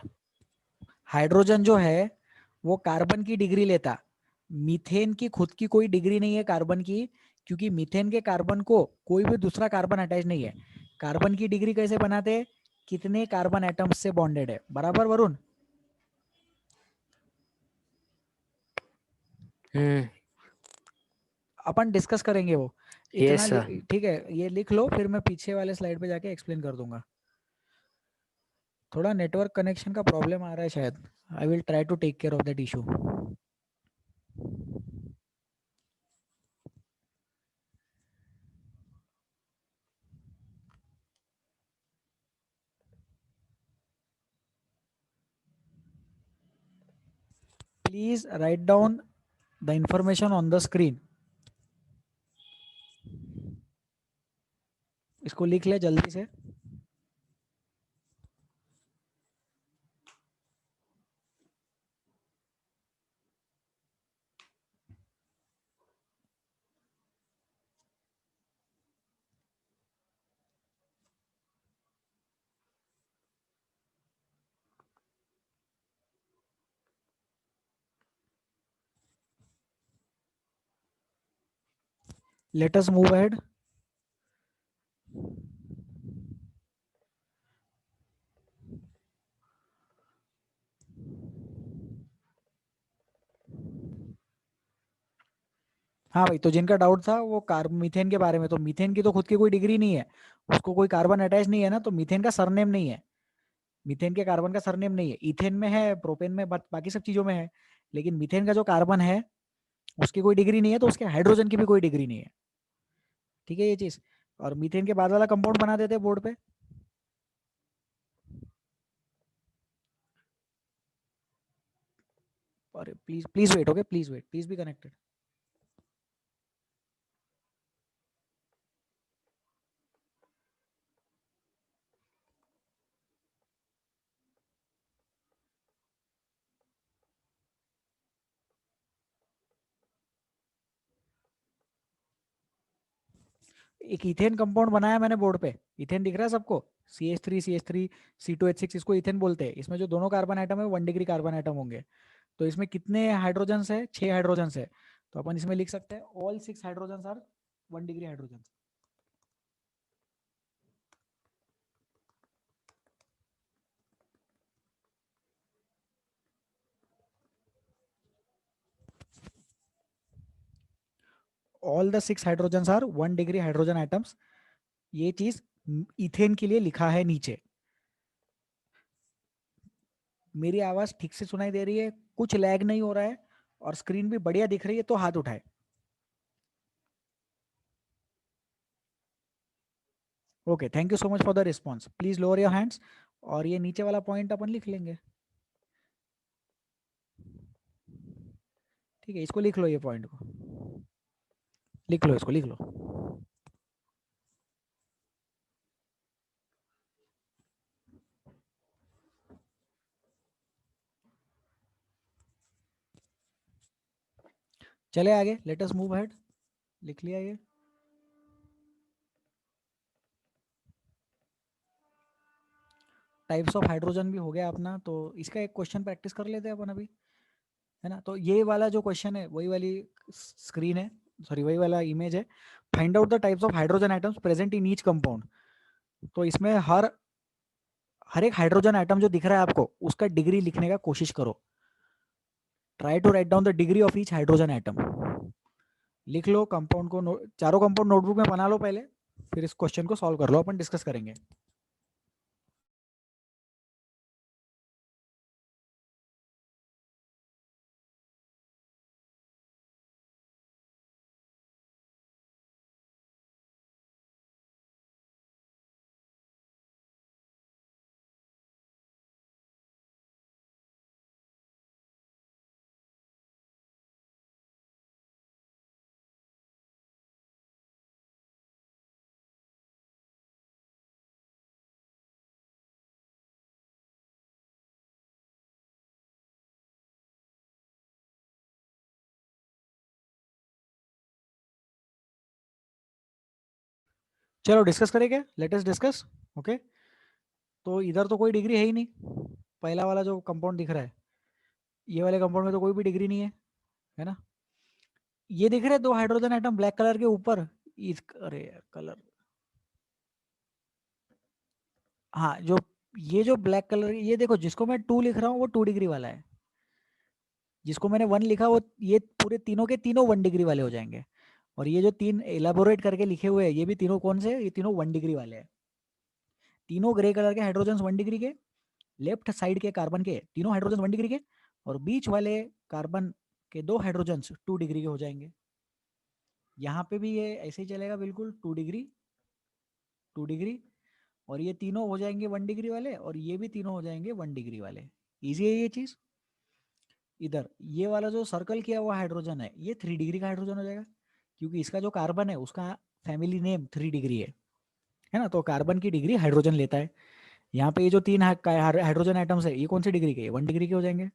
हाइड्रोजन जो है वो कार्बन की डिग्री लेता, मीथेन की खुद की कोई डिग्री नहीं है कार्बन की, क्योंकि मीथेन के कार्बन को कोई भी दूसरा कार्बन अटैच नहीं है। कार्बन की डिग्री कैसे बनाते हैं, कितने कार्बन एटम्स से बॉन्डेड है, बराबर वरुण? हम्म। अपन डिस्कस करेंगे वो। यस इतना सर। ठीक है, ये लिख लो, फिर मैं पीछे वाले स्लाइड पे जाके एक्सप्लेन कर दूंगा। थोड़ा नेटवर्क कनेक्शन का प्रॉब्लम आ रहा है शायद। I will try to take care of that issue. Please write down the information on the screen. इसको लिख ले जल्दी से। Let us move ahead. हाँ भाई, तो जिनका डाउट था वो मीथेन के बारे में, तो मीथेन की तो खुद की कोई डिग्री नहीं है, उसको कोई कार्बन अटैच नहीं है ना, तो मीथेन का सरनेम नहीं है। मीथेन के कार्बन का सरनेम नहीं है। इथेन में है, प्रोपेन में, बाकी सब चीजों में है, लेकिन मीथेन का जो कार्बन है उसकी कोई डिग्री नहीं है, तो उसके हाइड्रोजन की भी कोई डिग्री नहीं है। ठीक है ये चीज। और मीथेन के बाद वाला कंपाउंड बना देते हैं बोर्ड पे। और please please wait, okay, please wait, please be connected. एक इथेन कंपाउंड बनाया मैंने बोर्ड पे। इथेन दिख रहा है सबको? CH3 C2H6, इसको इथेन बोलते हैं। इसमें जो दोनों कार्बन आइटम है 1 डिग्री कार्बन आइटम होंगे। तो इसमें कितने हाइड्रोजन है? 6 हाइड्रोजन है। तो अपन इसमें लिख सकते हैं all 6 hydrogen are 1 degree hydrogen. All the 6 hydrogen are 1 degree hydrogen atoms. ये चीज इथेन के लिए लिखा है नीचे। मेरी आवाज ठीक से सुनाई दे रही है? कुछ लैग नहीं हो रहा है? और स्क्रीन भी बढ़िया दिख रही है तो हाथ उठाए। Okay, thank you so much for the response. Please lower your hands. और ये नीचे वाला पॉइंट अपन लिख लेंगे। ठीक है, इसको लिख लो, ये पॉइंट को लिख लो, इसको लिख लो। चले आगे, लेट अस मूव अहेड। लिख लिया ये? टाइप्स ऑफ हाइड्रोजन भी हो गया अपना। तो इसका एक क्वेश्चन प्रैक्टिस कर लेते हैं अपन अभी, है ना? तो ये वाला जो क्वेश्चन है वही वाली स्क्रीन है, सॉरी वही वाला इमेज है। Find out the types of hydrogen items present in each compound. तो इसमें हर हर एक हाइड्रोजन आइटम जो दिख रहा है आपको, उसका डिग्री लिखने का कोशिश करो। Try to write down the degree of each hydrogen atom. लिख लो कंपाउंड को, चारों कंपाउंड नोटबुक में बना लो पहले, फिर इस क्वेश्चन को सॉल्व कर लो, अपन डिस्कस करेंगे। चलो डिस्कस करें क्या, लेट अस डिस्कस। ओके, तो इधर तो कोई डिग्री है ही नहीं, पहला वाला जो कंपाउंड दिख रहा है, ये वाले कंपाउंड में तो कोई भी डिग्री नहीं है ना। ये दिख रहे हैं दो हाइड्रोजन एटम ब्लैक कलर के ऊपर, इस अरे कलर, हाँ जो ये जो ब्लैक कलर, ये देखो जिसको मैं 2 लिख रहा हूँ वो 2 डिग्री वाला है, जिसको मैंने 1 लिखा वो, ये पूरे तीनों के तीनों 1 डिग्री वाले हो जाएंगे। और ये जो 3 एलाबोरेट करके लिखे हुए हैं ये भी तीनों कौन से हैं? ये तीनों 1 डिग्री वाले हैं। तीनों ग्रे कलर के हाइड्रोजन 1 डिग्री के, लेफ्ट साइड के कार्बन के तीनों हाइड्रोजन 1 डिग्री के, और बीच वाले कार्बन के 2 हाइड्रोजन 2 डिग्री के हो जाएंगे। यहाँ पे भी ये ऐसे ही चलेगा बिल्कुल, 2 डिग्री 2 डिग्री, और ये तीनों हो जाएंगे 1 डिग्री वाले, और ये भी तीनों हो जाएंगे 1 डिग्री वाले। इजी है ये चीज। इधर ये वाला जो सर्कल किया हुआ हाइड्रोजन है ये 3 डिग्री का हाइड्रोजन हो जाएगा, क्योंकि इसका जो कार्बन है उसका फैमिली नेम 3 डिग्री है ना, तो कार्बन की डिग्री हाइड्रोजन लेता है। यहाँ पे ये जो 3 हाइड्रोजन एटम्स है ये कौन सी डिग्री के? 1 डिग्री के हो जाएंगे।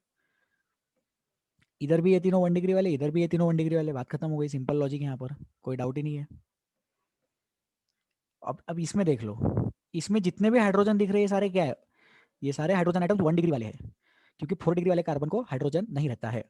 इधर भी ये तीनों 1 डिग्री वाले, इधर भी ये तीनों 1 डिग्री वाले, बात खत्म हो गई, सिंपल लॉजिक यहाँ पर, कोई डाउट ही नहीं है। अब इसमें देख लो, इसमें जितने भी हाइड्रोजन दिख रहे हैं ये सारे क्या है? ये सारे हाइड्रोजन एटम्स 1 डिग्री वाले हैं, क्योंकि 4 डिग्री वाले कार्बन को हाइड्रोजन नहीं रहता है।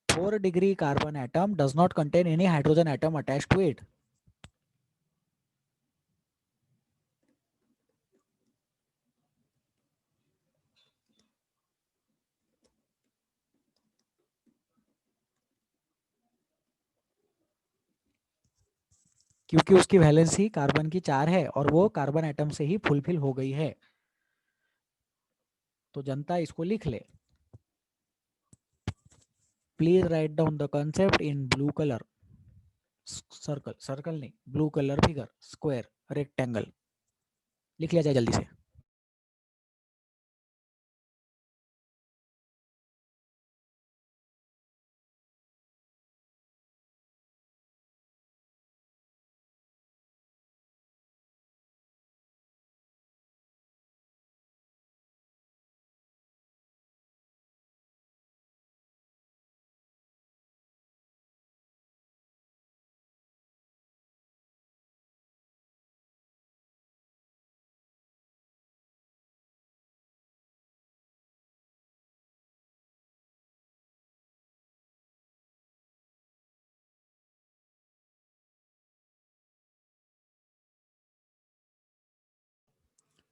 4 degree carbon atom does not contain any hydrogen atom attached to it. क्योंकि उसकी वैलेंसी कार्बन की 4 है और वो कार्बन एटम से ही फुलफिल हो गई है। तो जनता इसको लिख ले। Please write down the concept in blue colour, circle, circle नहीं, blue colour figure, square, rectangle, लिख लिया जाए जल्दी से।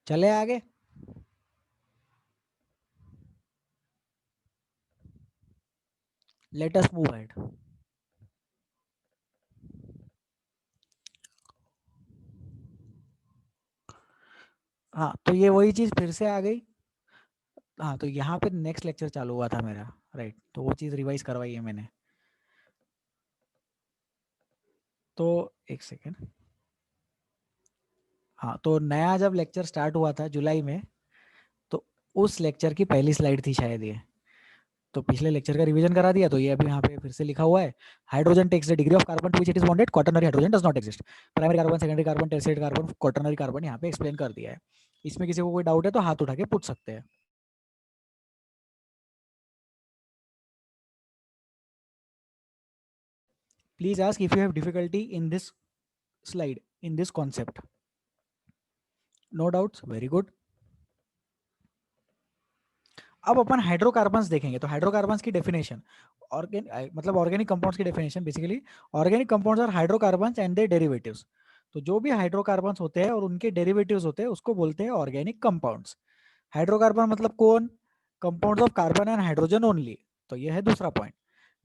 चले आगे। Let us move ahead. हाँ तो ये वही चीज फिर से आ गई। हाँ तो यहाँ पे नेक्स्ट लेक्चर चालू हुआ था मेरा, राइट, तो वो चीज रिवाइज करवाई है मैंने। तो एक सेकेंड, हाँ तो नया जब लेक्चर स्टार्ट हुआ था जुलाई में, तो उस लेक्चर की पहली स्लाइड थी शायद ये, तो पिछले लेक्चर का रिवीजन करा दिया। तो ये अभी यहाँ पे फिर से लिखा हुआ है, hydrogen takes the degree of carbon to which it is bonded, quaternary hydrogen does not exist. Primary carbon, secondary carbon, tertiary carbon, quaternary carbon यहाँ पे एक्सप्लेन कर दिया है। इसमें किसी को कोई डाउट है तो हाथ उठा के पूछ सकते हैं। Please ask if you have difficulty in this slide, in this concept. No doubts, very good. अब अपन हाइड्रोकार्बन्स देखेंगे, तो हाइड्रोकार्बन्स की डेफिनेशन, मतलब ऑर्गेनिक कंपाउंड्स की definition basically, organic compounds are hydrocarbons and their derivatives. तो जो भी हाइड्रोकार्बन्स होते हैं और उनके डेरिवेटिव्स होते हैं उसको बोलते हैं ऑर्गेनिक कंपाउंड्स। हाइड्रोकार्बन मतलब कौन? Compounds of carbon and hydrogen only. तो ये है दूसरा पॉइंट।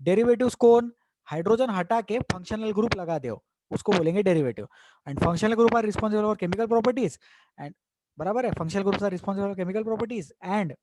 डेरिवेटिव्स कौन? हाइड्रोजन हटा के फंक्शनल ग्रुप लगा दो, उसको बोलेंगे derivative. And functional group are responsible for chemical properties and, बराबर है, functional groups are responsible for chemical properties and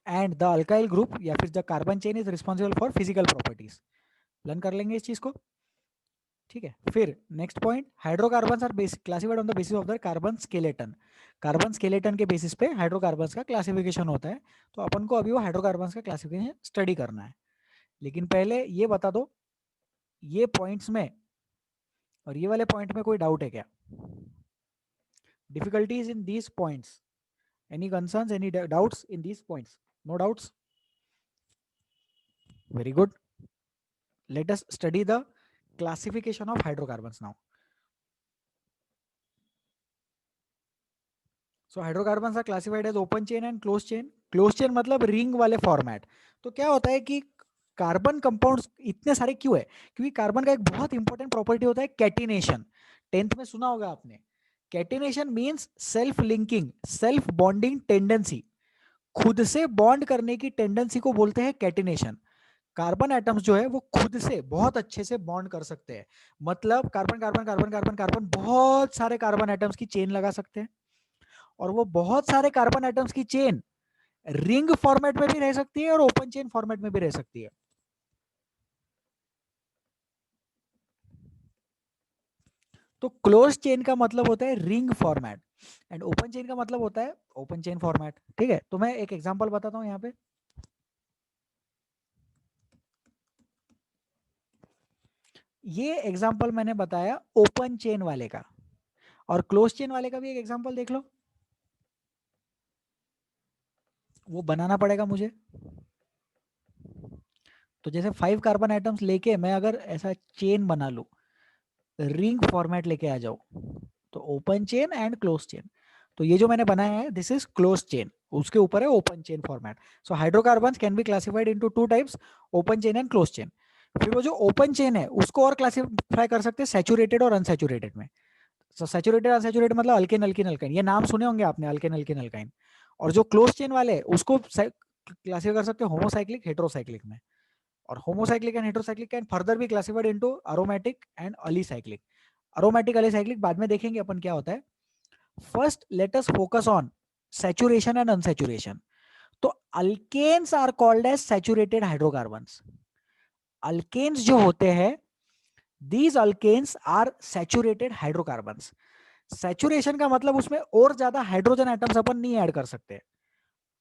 and the alkyl group या फिर the carbon chain is responsible for physical properties. Learn कर लेंगे इस चीज को। ठीक है। फिर next point, hydrocarbons are basic classified on the basis of the carbon skeleton. Carbon skeleton के बेसिस पे हाइड्रोकार्बन्स का क्लासिफिकेशन होता है। तो अपन को अभी वो हाइड्रोकार्बन्स का क्लासिफिकेशन स्टडी करना है। लेकिन पहले ये बता दो, ये पॉइंट्स में और ये वाले पॉइंट में कोई डाउट है क्या? Difficulties in these points, any concerns, any doubts in these points? No doubts? Very good. Let us study the classification of hydrocarbons now. So hydrocarbons are classified as open chain and closed chain. Closed chain मतलब रिंग वाले फॉर्मेट। तो क्या होता है कि कार्बन कंपाउंड्स इतने सारे क्यों है? क्योंकि कार्बन का एक बहुत इंपॉर्टेंट प्रॉपर्टी होता है कैटिनेशन। 10th में सुना होगा आपने। Catenation means self linking, self bonding tendency. खुद से बॉन्ड करने की टेंडेंसी को बोलते हैं कैटिनेशन। कार्बन एटम्स जो है वो खुद से बहुत अच्छे से बॉन्ड कर सकते हैं। मतलब carbon carbon carbon carbon carbon बहुत सारे कार्बन एटम्स की चेन लगा सकते हैं, और वो बहुत सारे कार्बन एटम्स की चेन रिंग फॉर्मेट में भी रह सकती है और ओपन चेन फॉर्मेट में भी रह सकती है। तो क्लोज चेन का मतलब होता है ring format, and open chain का मतलब होता है ओपन चेन फॉर्मेट। ठीक है, तो मैं एक एग्जांपल बताता हूं यहाँ पे। ये एग्जांपल मैंने बताया ओपन चेन वाले का, और क्लोज चेन वाले का भी एक एग्जांपल देख लो। वो बनाना पड़ेगा मुझे। तो जैसे 5 कार्बन एटम्स लेके मैं अगर ऐसा चेन बना लूं, रिंग फॉर्मेट लेके आ जाओ, तो open chain and close chain. तो ये जो मैंने बनाया है दिस इज क्लोज चेन, उसके ऊपर है open chain format. So hydrocarbons can be classified into 2 types, open chain and close chain. फिर वो जो ओपन चेन है उसको और क्लासिफाई कर सकते हैं सैचुरेटेड और अनसैचुरेटेड में। सो सैचुरेटेड अनसैचुरेटेड मतलब अल्केन अल्किन अल्काइन, ये नाम सुने होंगे आपने, अल्केन अल्किन अल्काइन। और जो क्लोज चेन वाले उसको क्लासिफाई कर सकते हैं होमोसाइक्लिक हेटेरोसाइक्लिक में। और homocyclic and heterocyclic can further be classified into aromatic and alicyclic. Aromatic alicyclic बाद में देखेंगे अपन क्या होता है। First let us focus on saturation and unsaturation. तो alkanes are called as saturated hydrocarbons. Alkanes जो होते हैं, these alkanes are saturated hydrocarbons. Saturation का मतलब उसमें और ज्यादा हाइड्रोजन एटम्स अपन नहीं ऐड कर सकते।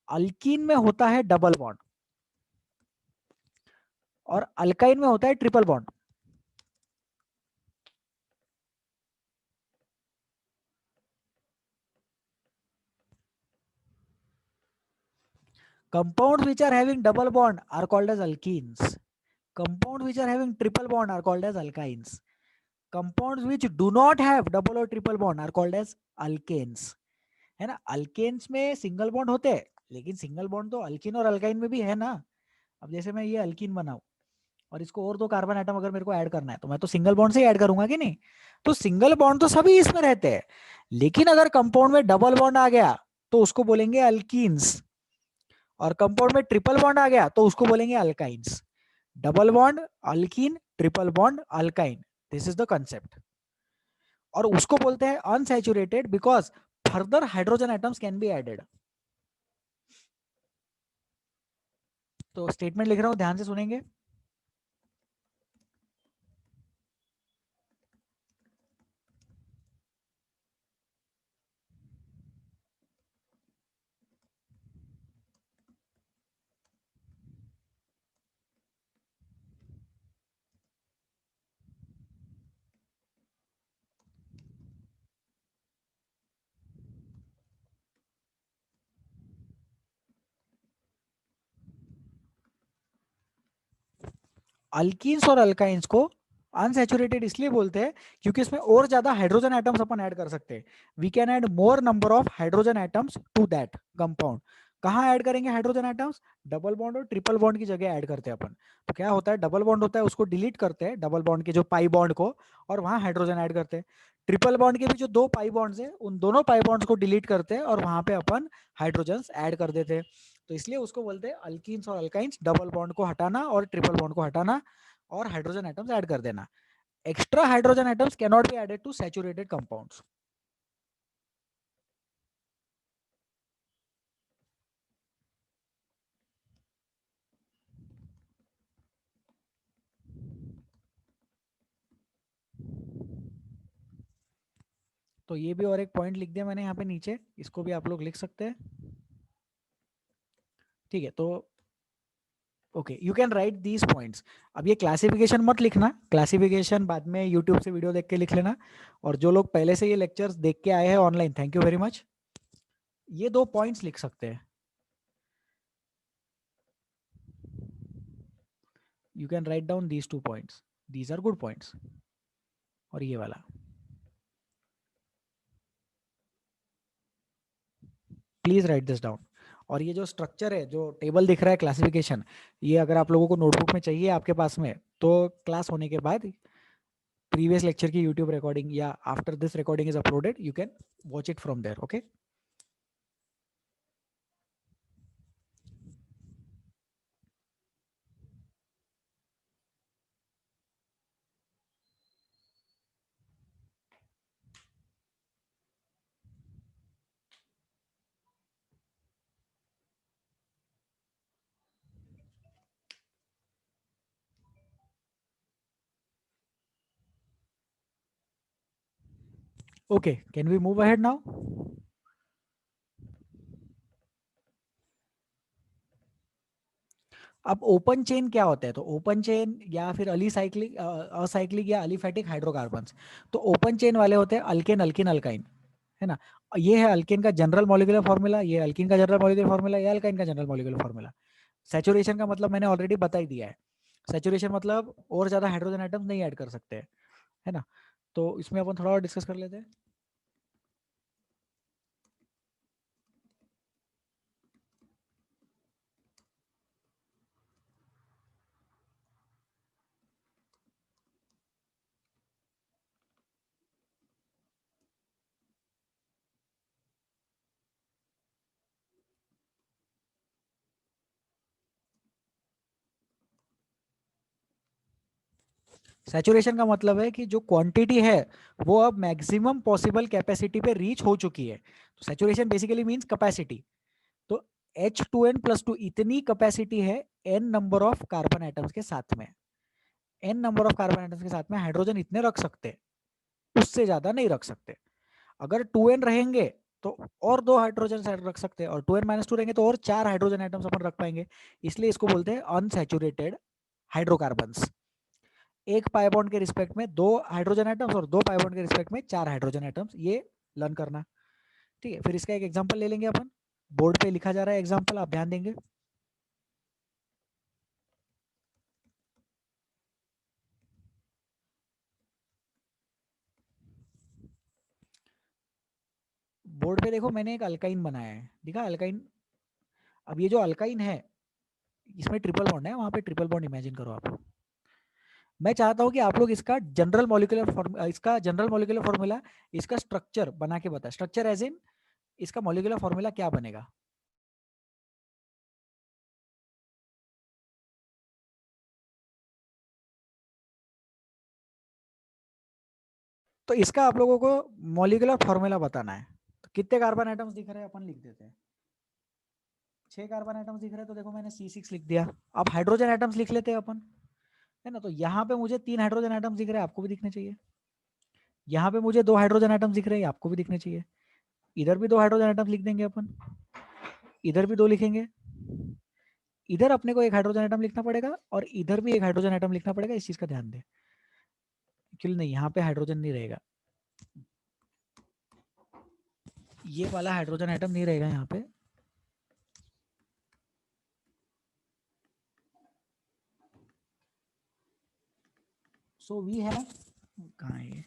अल्कीन में होता है डबल बॉन्ड, और अल्काइन में होता है triple bond. Compounds which are having double bond are called as alkenes. Compounds which are having triple bond are called as alkynes. Compounds which do not have double or triple bond are called as alkanes. है ना? अल्केन्स में सिंगल बॉन्ड होते हैं, लेकिन सिंगल बॉन्ड तो अल्किन और अल्काइन में भी है ना। अब जैसे मैं ये अल्किन बनाऊं और इसको और 2 कार्बन एटम अगर मेरे को ऐड करना है, तो मैं तो सिंगल बॉन्ड से ही ऐड करूंगा कि नहीं? तो सिंगल बॉन्ड तो सभी इसमें रहते हैं, लेकिन अगर कंपाउंड में डबल बॉन्ड आ गया तो उसको बोलेंगे अल्कीन्स, और कंपाउंड में ट्रिपल बॉन्ड आ गया तो उसको बोलेंगे alkynes. Double bond alkene, triple bond alkyne, this is the concept. और उसको बोलते हैं unsaturated because further hydrogen atoms can be added. तो स्टेटमेंट लिख रहा हूं, ध्यान से सुनेंगे। अल्कीन्स और अल्काइंस को अनसैचुरेटेड इसलिए बोलते हैं क्योंकि इसमें और ज्यादा हाइड्रोजन एटम्स अपन ऐड कर सकते हैं। We can add more number of hydrogen atoms to that compound. कहाँ ऐड करेंगे हाइड्रोजन एटम्स? डबल बॉन्ड और ट्रिपल बॉन्ड की जगह ऐड करते हैं अपन। तो क्या होता है, डबल बॉन्ड होता है उसको डिलीट करते हैं, डबल बॉन्ड के जो पाई बॉन्ड को, और वहां हाइड्रोजन ऐड करते हैं। ट्रिपल बॉन्ड के भी जो 2 पाई बॉन्ड्स है, उन दोनों पाई बॉन्ड्स को डिलीट करते हैं और वहां पे अपन हाइड्रोजन ऐड कर देते हैं। तो इसलिए उसको बोलते हैं अल्कीन्स और अल्काइंस, डबल बॉन्ड को हटाना और ट्रिपल बॉन्ड को हटाना और हाइड्रोजन एटम्स ऐड कर देना। Extra hydrogen atoms can not be added to saturated compounds. तो ये भी और एक पॉइंट लिख दिया मैंने यहाँ पे नीचे, इसको भी आप लोग लिख सकते हैं, ठीक है। तो okay, you can right these points. अब ये क्लासिफिकेशन मत लिखना, क्लासिफिकेशन बाद में यूट्यूब से वीडियो देख के लिख लेना। और जो लोग पहले से ये लेक्चर्स देख के आए हैं online, thank you very much. ये 2 पॉइंट्स लिख सकते हैं, you can write down these 2 points, these are good points. और ये वाला प्लीज राइट दिस डाउन। और ये जो स्ट्रक्चर है, जो टेबल दिख रहा है क्लासिफिकेशन, ये अगर आप लोगों को नोटबुक में चाहिए आपके पास में, तो क्लास होने के बाद प्रीवियस लेक्चर की यूट्यूब रिकॉर्डिंग या after this recording is uploaded, you can watch it from there. Okay, okay, can we move ahead now? अब ओपन चेन क्या होता है? तो ओपन चेन या फिर अलीसाइक्लिक असाइक्लिक या अलीफैटिक हाइड्रोकार्बन्स, तो ओपन चेन वाले होते हैं अल्केन, अल्किन, अल्काइन, है ना। ये है अल्केन का जनरल मॉलिक्यूलर फार्मूला, ये अल्किन का जनरल मॉलिक्यूलर फार्मूला, ये अल्काइन का जनरल मॉलिक्यूलर फार्मूला। सैचुरेशन का मतलब मैंने ऑलरेडी बता ही दिया है। सैचुरेशन मतलब और ज्यादा हाइड्रोजन आइटम्स नहीं ऐड कर सकते हैं, है ना। तो इसमें अपन थोड़ा और डिस्कस कर लेते हैं। सैचुरेशन का मतलब है कि जो क्वांटिटी है वो अब मैक्सिमम पॉसिबल कैपेसिटी पे रीच हो चुकी है। तो सैचुरेशन बेसिकली मींस कैपेसिटी। तो H2n+2 इतनी कैपेसिटी है n number of carbon atoms के साथ में, n number of carbon atoms के साथ में हाइड्रोजन इतने रख सकते, उससे ज्यादा नहीं रख सकते। अगर 2n रहेंगे तो और 2 हाइड्रोजन रख सकते हैं, और 2n-2 रहेंगे तो और 4 हाइड्रोजन एटम्स अपन रख पाएंगे। इसलिए इसको बोलते हैं अनसैचुरेटेड हाइड्रोकार्बन्स। एक पाई बॉन्ड के रिस्पेक्ट में 2 हाइड्रोजन एटम्स और 2 पाई बॉन्ड के रिस्पेक्ट में 4 हाइड्रोजन एटम्स, ये लर्न करना, ठीक है। फिर इसका एक एग्जांपल ले लेंगे अपन, बोर्ड पे लिखा जा रहा है एग्जांपल, आप ध्यान देंगे। बोर्ड पे देखो, मैंने एक अल्काइन बनाया है, दिखा अल्काइन। अब ये जो अल्काइन है, इसमें ट्रिपल बॉन्ड है, वहां पे ट्रिपल बॉन्ड इमेजिन करो आप। मैं चाहता हूं कि आप लोग इसका जनरल मॉलिक्यूलर फॉर्मूला, इसका स्ट्रक्चर बना के बताए। स्ट्रक्चर एज इन इसका मॉलिक्यूलर फॉर्मूला क्या बनेगा। तो इसका आप लोगों को मॉलिक्यूलर फॉर्मूला बताना है। तो कितने कार्बन आइटम्स दिख रहे हैं अपन लिख देते हैं। 6 कार्बन आइटम्स दिख रहे हैं, तो देखो मैंने C6 लिख दिया। अब हाइड्रोजन आइटम्स लिख लेते हैं अपन, है ना। तो यहाँ पे मुझे 3 हाइड्रोजन आइटम्स दिख रहे हैं, आपको भी दिखने चाहिए। यहाँ पे मुझे 2 हाइड्रोजन आइटम्स दिख रहे हैं, आपको भी दिखने चाहिए। इधर भी 2 हाइड्रोजन आइटम्स लिख देंगे अपन, इधर भी 2 लिखेंगे। इधर अपने को एक हाइड्रोजन आइटम लिखना पड़ेगा और इधर भी एक हाइड्रोजन आइटम लिखना पड़ेगा, इस चीज का ध्यान दें। एक्चुअली नहीं, यहाँ पे हाइड्रोजन नहीं रहेगा, ये वाला हाइड्रोजन आइटम नहीं रहेगा यहाँ पे। सो वी हैव, कहाँ है ये,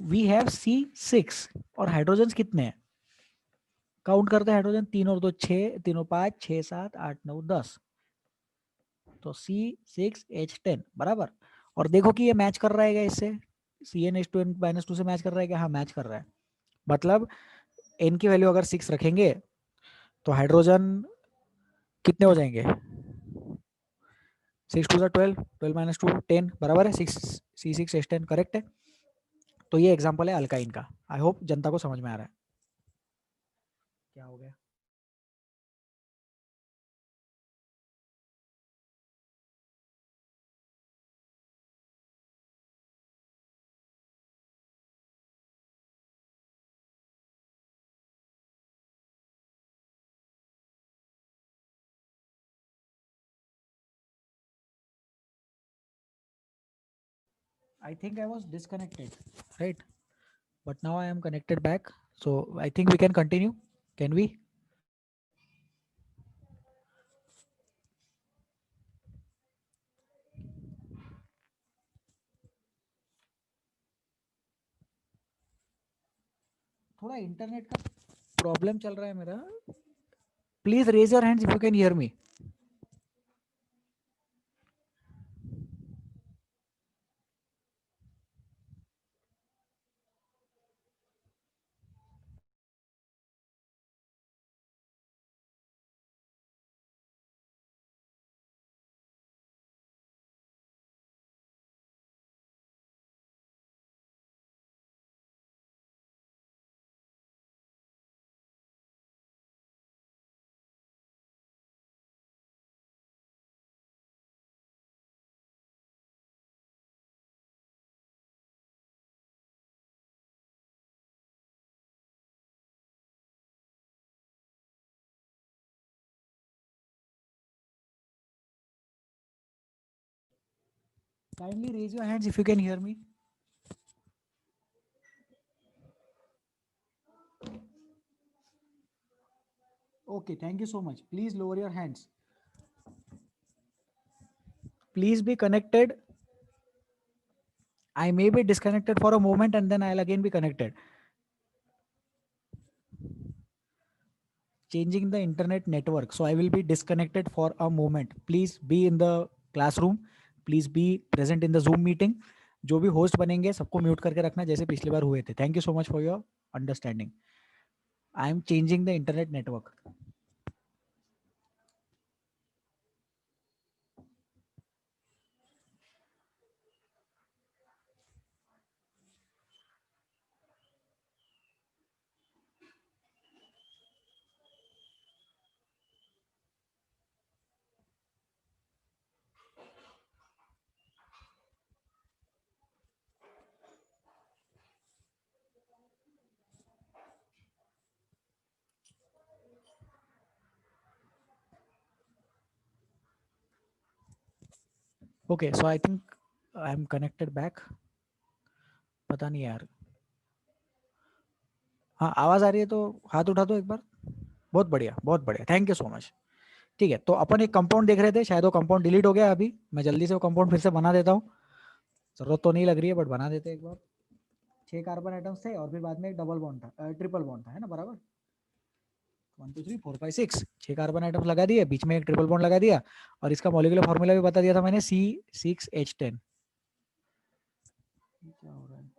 वी हैव C6 और हाइड्रोजन कितने हैं, काउंट करते हैं। हाइड्रोजन 3 और 2 6, 3 और 5 6 7 8 9 10, तो C6H10 बराबर। और देखो कि ये मैच कर रहा है क्या इससे, CnH2n-2 से मैच कर रहा है क्या? हाँ मैच कर रहा है। मतलब n की वैल्यू अगर 6 रखेंगे तो हाइड्रोजन कितने हो जाएंगे, 6 2 12, 12 -2 10 बराबर है 6, C6H10 करेक्ट है। तो ये एग्जांपल है अल्काइन का। आई होप जनता को समझ में आ रहा है। क्या हो गया? I think I was disconnected, right? But now I am connected back. So I think we can continue. Can we? थोड़ा इंटरनेट का प्रॉब्लम चल रहा है मेरा. Please raise your hands if you can hear me. Kindly raise your hands if you can hear me. Okay, thank you so much. Please lower your hands. Please be connected. I may be disconnected for a moment and then I'll again be connected. Changing the internet network. So I will be disconnected for a moment. Please be in the classroom. Please be present in the Zoom meeting. जो भी होस्ट बनेंगे सबको म्यूट करके रखना जैसे पिछली बार हुए थे. Thank you so much for your understanding. I am changing the internet network. Okay so I think I am connected back. पता नहीं यार. हाँ आवाज आ रही है तो हाथ उठा दो एक बार. बहुत बढ़िया बहुत बढ़िया. Thank you so much. ठीक है तो अपन एक कंपाउंड देख रहे थे. शायद वो कंपाउंड डिलीट हो गया. अभी मैं जल्दी से वो कंपाउंड फिर से बना देता हूँ. जरूरत तो नहीं लग रही है बट बना देते एक बार. 6 कार्बन एटम्स थे और फिर बाद में एक डबल बॉन्ड था, ट्रिपल बॉन्ड था, है ना बराबर. 1 2 3 4 5 6 6 कार्बन एटम्स लगा दिए. बीच में एक ट्रिपल बॉन्ड लगा दिया और इसका मॉलिक्यूलर फार्मूला भी बता दिया था मैंने. C6H10. क्या हो रहा है?